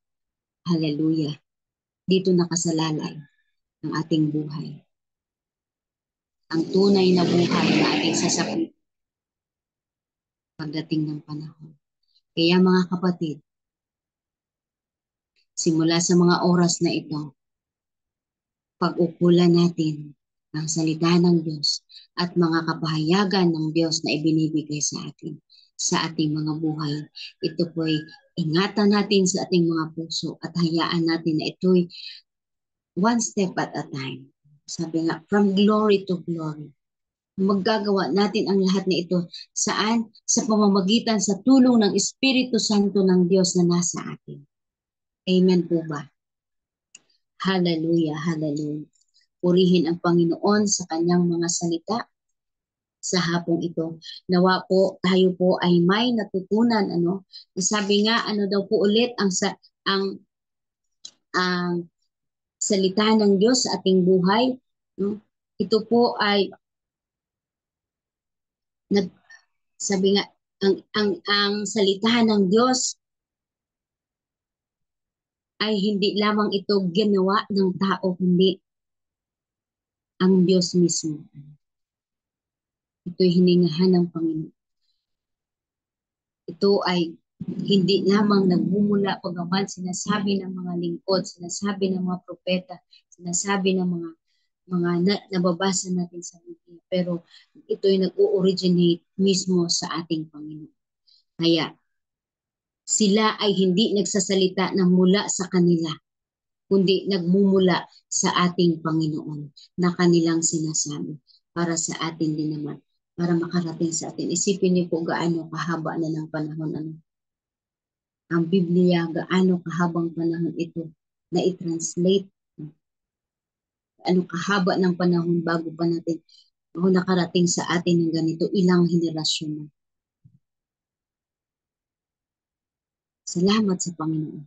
hallelujah, dito nakasalalay ang ating buhay. Ang tunay na buhay na ating sasapit pagdating ng panahon. Kaya mga kapatid, simula sa mga oras na ito, pag-ukulan natin ang salita ng Diyos at mga kapahayagan ng Diyos na ibinibigay sa atin, sa ating mga buhay. Ito po'y ingatan natin sa ating mga puso at hayaan natin na ito'y one step at a time. Sabi nga, from glory to glory. Maggagawa natin ang lahat na ito. Saan? Sa pamamagitan sa tulong ng Espiritu Santo ng Diyos na nasa atin. Amen po ba? Hallelujah, hallelujah. Purihin ang Panginoon sa kanyang mga salita sa hapong ito. Nawa po tayo po ay may natutunan sabi nga daw po ulit ang salita ng Diyos sa ating buhay, no? Ito po ay sabi nga ang salita ng Diyos ay hindi lamang ito ginawa ng tao, kundi ang Diyos mismo. Ito'y hiningahan ng Panginoon. Ito ay hindi lamang nagmumula pagaman sinasabi ng mga lingkod, sinasabi ng mga propeta, sinasabi ng mga nababasa natin sa Biblia. Pero ito'y nag-o-originate mismo sa ating Panginoon. Kaya sila ay hindi nagsasalita ng mula sa kanila, kundi nagmumula sa ating Panginoon na kanilang sinasabi para sa atin din naman, para makarating sa atin. Isipin niyo po gaano kahaba na ng panahon ang Biblia, gaano kahabang panahon ito na i-translate. Ano kahaba ng panahon bago pa natin nakarating sa atin ng ganito, ilang henerasyon na. Salamat sa Panginoon.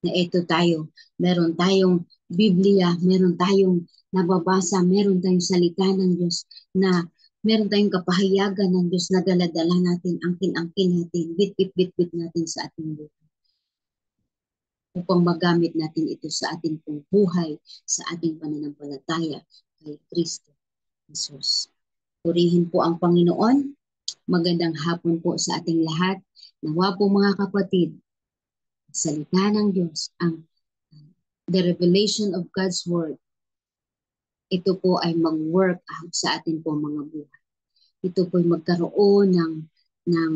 na ito tayo, meron tayong Biblia, meron tayong nababasa, meron tayong salita ng Diyos na meron tayong kapahayagan ng Diyos na dala-dala natin, angkin-angkin natin, bit-bit-bit-bit natin sa ating buhay. Upang magamit natin ito sa ating pong buhay, sa ating pananampalataya kay Kristo Jesus. Purihin po ang Panginoon. Magandang hapon po sa ating lahat. Nawa po mga kapatid, salita ng Diyos, the revelation of God's Word, ito po ay mag-work out sa ating po mga buhay. Ito po ay magkaroon ng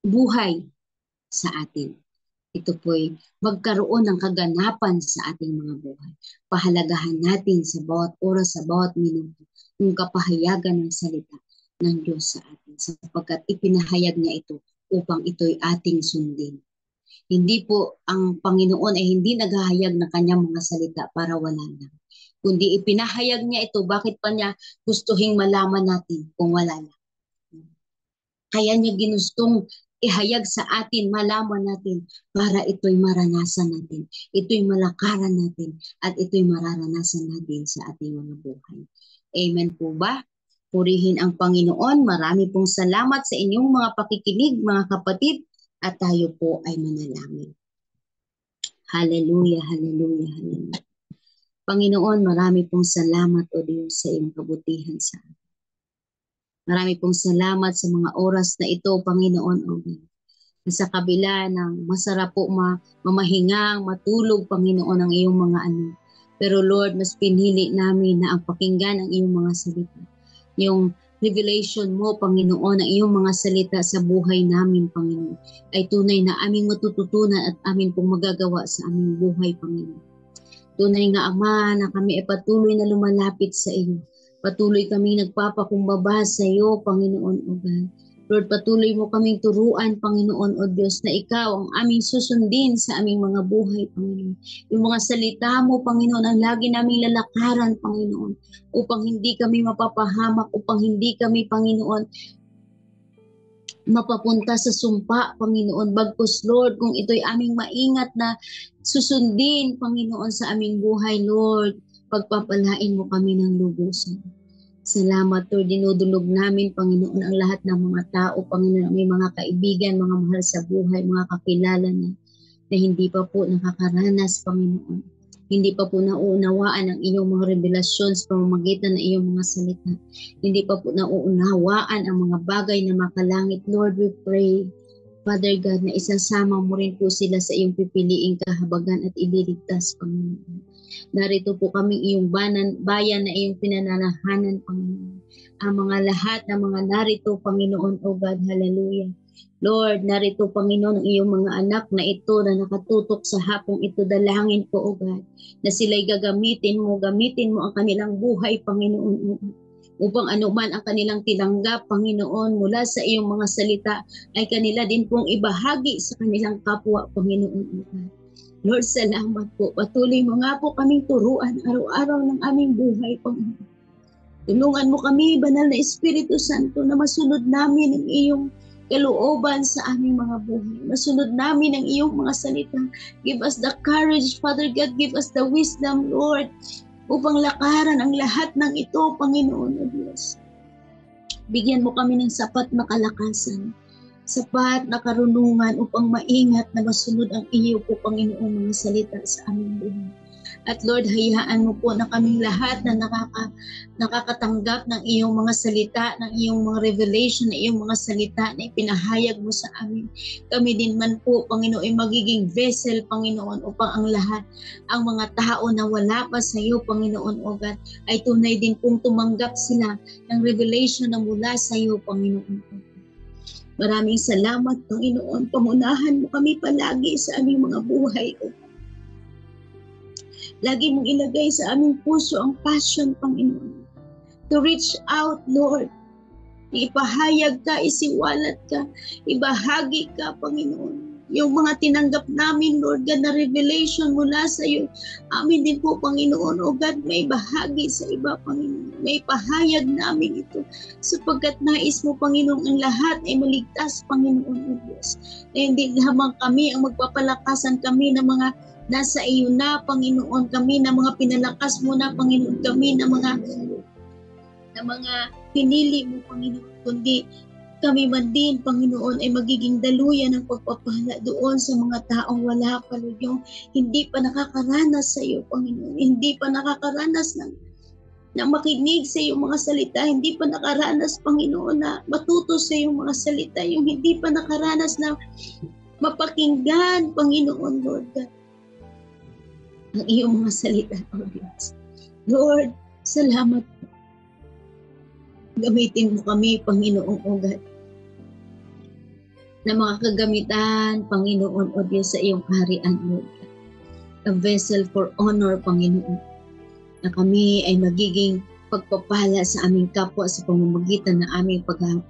buhay sa atin. Ito po ay magkaroon ng kaganapan sa ating mga buhay. Pahalagahan natin sa bawat oras, sa bawat minuto, yung kapahayagan ng salita ng Diyos sa atin, sapagkat ipinahayag niya ito upang ito'y ating sundin. Hindi po ang Panginoon ay hindi naghahayag ng kanyang mga salita para wala lang. Kundi ipinahayag niya ito, bakit pa niya gustuhin malaman natin kung wala lang? Kaya niya ginustong ihayag sa atin, malaman natin, para ito'y maranasan natin, ito'y malakaran natin, at ito'y mararanasan natin sa ating mga buhay. Amen po ba? Purihin ang Panginoon. Marami pong salamat sa inyong mga pakikinig, mga kapatid, at tayo po ay manalangin. Hallelujah, hallelujah, hallelujah. Panginoon, marami pong salamat, O Diyos, sa iyong kabutihan sa atin. Marami pong salamat sa mga oras na ito, Panginoon, O God. Sa kabila ng masarap po mamahingang, matulog, Panginoon, ang iyong mga anak. Pero Lord, mas pinili namin na ang pakinggan ang iyong mga salita. Yung revelation mo, Panginoon, ang iyong mga salita sa buhay namin, Panginoon, ay tunay na aming matututunan at amin pong magagawa sa aming buhay, Panginoon. Tunay nga, Ama, na kami ay patuloy na lumalapit sa iyo. Patuloy kaming nagpapakumbaba sa iyo, Panginoon, O God. Lord, patuloy mo kaming turuan, Panginoon, O Diyos, na ikaw ang aming susundin sa aming mga buhay, Panginoon. Yung mga salita mo, Panginoon, ang lagi naming lalakaran, Panginoon, upang hindi kami mapapahamak, upang hindi kami, Panginoon, mapapunta sa sumpa, Panginoon. Bagkus, Lord, kung ito'y aming maingat na susundin, Panginoon, sa aming buhay, Lord, pagpapalain mo kami ng lubusan. Salamat, Lord. Dinudulog namin, Panginoon, ang lahat ng mga tao, Panginoon, may mga kaibigan, mga mahal sa buhay, mga kakilala na hindi pa po nakakaranas, Panginoon. Hindi pa po nauunawaan ang iyong mga revelasyon sa pamamagitan ng iyong mga salita. Hindi pa po nauunawaan ang mga bagay na makalangit. Lord, we pray, Father God, na isasama mo rin po sila sa iyong pipiliing kahabagan at ililigtas, Panginoon. Narito po kami iyong bayan na iyong pinananahanan, Panginoon. Ang mga lahat ng mga narito, Panginoon, O God, hallelujah. Lord, narito, Panginoon, ang iyong mga anak na ito na nakatutok sa hapong ito, dalangin ko, O God, na sila'y gamitin mo ang kanilang buhay, Panginoon, O God, upang anuman ang kanilang tinanggap, Panginoon, mula sa iyong mga salita, ay kanila din pong ibahagi sa kanilang kapwa, Panginoon, O God. Lord, salamat po. Patuloy mo nga po kaming turuan araw-araw ng aming buhay, Panginoon. Tulungan mo kami, Banal na Espiritu Santo, na masunod namin ang iyong kalooban sa aming mga buhay. Masunod namin ang iyong mga salita. Give us the courage, Father God. Give us the wisdom, Lord, upang lakaran ang lahat ng ito, Panginoon o Diyos. Bigyan mo kami ng sapat na kalakasan, sapat na karunungan upang maingat na masunod ang iyo po, Panginoong, mga salita sa aming buhay. At Lord, hayaan mo po na kaming lahat na nakakatanggap ng iyong mga salita, ng iyong mga revelation, ng iyong mga salita na ipinahayag mo sa amin. Kami din man po, Panginoon, ay magiging vessel, Panginoon, upang ang lahat, ang mga tao na wala pa sa iyo, Panginoon, O God, ay tunay din pong tumanggap sila ng revelation na mula sa iyo, Panginoon, O God. Maraming salamat, Panginoon. Pangunahan mo kami palagi sa aming mga buhay, O God. Lagi mong ilagay sa aming puso ang passion, Panginoon, to reach out, Lord. Ipahayag ka, isiwalat ka, ibahagi ka, Panginoon, yung mga tinanggap namin, Lord God, na revelation mula sa iyo. Amin din po, Panginoon, O God, may bahagi sa iba, Panginoon. May pahayag namin ito sapagkat nais mo, Panginoon, ang lahat ay maligtas, Panginoon, O Diyos. Na hindi lamang kami ang magpapalakasan kami ng mga nasa iyo na, Panginoon, kami na mga pinalakas mo na, Panginoon, kami na mga pinili mo, Panginoon, kundi kami man din, Panginoon, ay magiging daluyan ng pagpapala doon sa mga taong wala pa, Lord, yung hindi pa nakakaranas sa iyo, Panginoon, hindi pa nakakaranas na makinig sa iyong mga salita, hindi pa nakaranas, Panginoon, na matuto sa iyong mga salita, yung hindi pa nakaranas na mapakinggan, Panginoon, Lord God, ang iyong mga salita, O Diyos. Lord, salamat. Gamitin mo kami, Panginoong O God, na mga kagamitan, Panginoon O Diyos, sa iyong kaharian, Lord. A vessel for honor, Panginoon. Na kami ay magiging pagpapala sa aming kapwa sa pamamagitan ng aming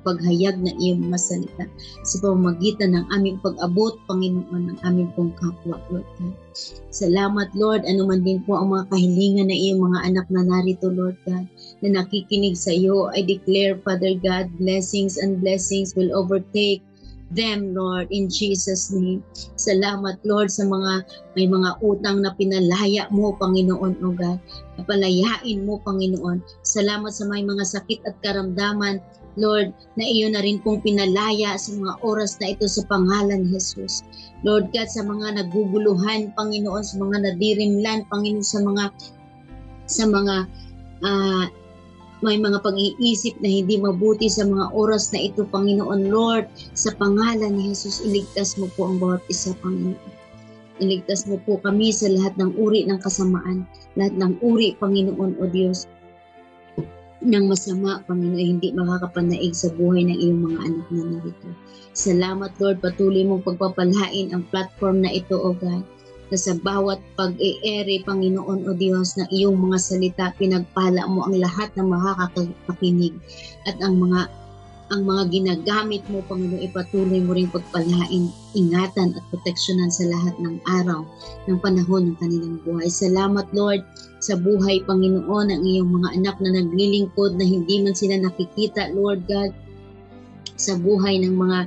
paghayag ng iyong mga salita. Sa pamamagitan ng aming pag-abot, Panginoon, ng aming pong kapwa, Lord God. Salamat, Lord. Ano man din po ang mga kahilingan ng iyong mga anak na narito, Lord God, na nakikinig sa iyo, I declare, Father God, blessings and blessings will overtake them, Lord, in Jesus' name. Salamat, Lord, sa may mga utang na pinalaya mo, Panginoon, O God. Napalayain mo, Panginoon. Salamat sa may mga sakit at karamdaman, Lord, na iyo na rin pong pinalaya sa mga oras na ito sa pangalan ni Jesus. Lord God, sa mga naguguluhan, Panginoon, sa mga nadirimlan, Panginoon, sa mga may mga pag-iisip na hindi mabuti sa mga oras na ito, Panginoon, Lord, sa pangalan ni Jesus, iligtas mo po ang bawat isa, Panginoon. Iligtas mo po kami sa lahat ng uri ng kasamaan, lahat ng uri, Panginoon, O Diyos, ng masama, Panginoon, hindi makakapanaig sa buhay ng iyong mga anak na narito. Salamat, Lord, patuloy mong pagpapalain ang platform na ito, O God, na sa bawat pag-i-ere, Panginoon, O Diyos, ng iyong mga salita, pinagpala mo ang lahat ng makakapakinig at ang mga ginagamit mo, Panginoon, ipatuloy mo ring pagpalain, ingatan at proteksyonan sa lahat ng araw, ng panahon ng kanilang buhay. Salamat, Lord, sa buhay, Panginoon, ng iyong mga anak na naglilingkod na hindi man sila nakikita, Lord God, sa buhay ng mga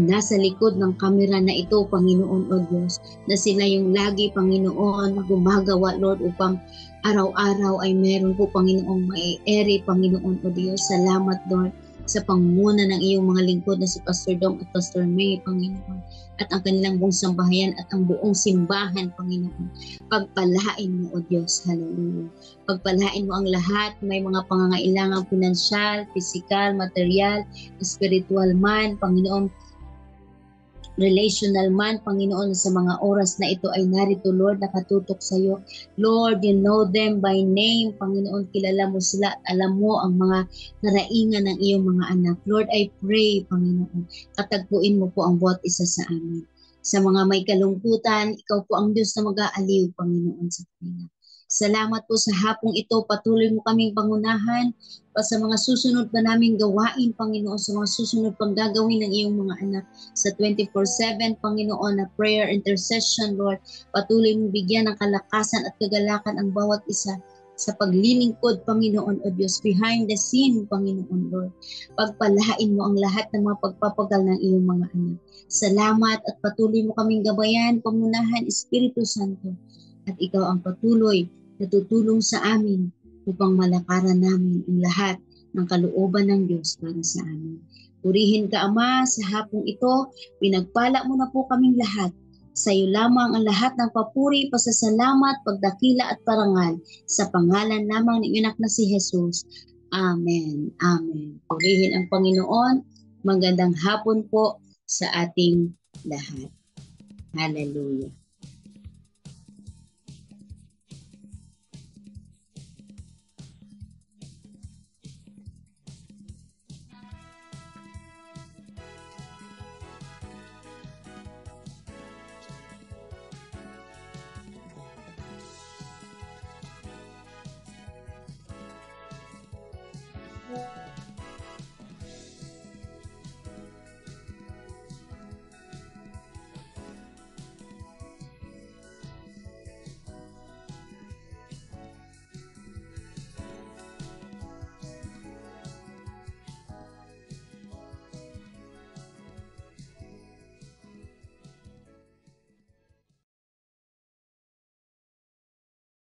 nasa likod ng kamera na ito, Panginoon, O Diyos, na sila yung lagi, Panginoon, gumagawa, Lord, upang araw-araw ay meron po, Panginoong mai-ere, Panginoon, O Diyos. Salamat, Lord, sa pangunguna ng iyong mga lingkod na si Pastor Dong at Pastor May, Panginoon, at ang kanilang buong sambahayan at ang buong simbahan, Panginoon. Pagpalain mo, O Diyos. Hallelujah. Pagpalain mo ang lahat, may mga pangangailangang pinansyal, pisikal, material, spiritual man, Panginoon, relational man, Panginoon, sa mga oras na ito ay narito, Lord, nakatutok sa iyo. Lord, you know them by name, Panginoon, kilala mo sila at alam mo ang mga naraingan ng iyong mga anak. Lord, I pray, Panginoon, katagpuin mo po ang bawat isa sa amin. Sa mga may kalungkutan, ikaw po ang Diyos na mag-aaliw, Panginoon, sa kanila. Salamat po sa hapong ito, patuloy mo kaming pangunahan pa sa mga susunod pa naming gawain, Panginoon, sa mga susunod pang gagawin ng iyong mga anak sa 24/7, Panginoon, na prayer, intercession, Lord. Patuloy mong bigyan ng kalakasan at kagalakan ang bawat isa sa paglilingkod, Panginoon, O Diyos, behind the scene, Panginoon, Lord. Pagpalain mo ang lahat ng mga pagpapagal ng iyong mga anak. Salamat at patuloy mo kaming gabayan, pamunahan, Espiritu Santo. At ikaw ang patuloy na tutulong sa amin upang malakaran namin ang lahat ng kalooban ng Diyos para sa amin. Purihin ka, Ama, sa hapong ito. Pinagpala mo na po kaming lahat. Sa iyo lamang ang lahat ng papuri, pasasalamat, pagdakila at parangal sa pangalan lamang ng anak na si Jesus. Amen. Amen. Purihin ang Panginoon. Magandang hapon po sa ating lahat. Hallelujah.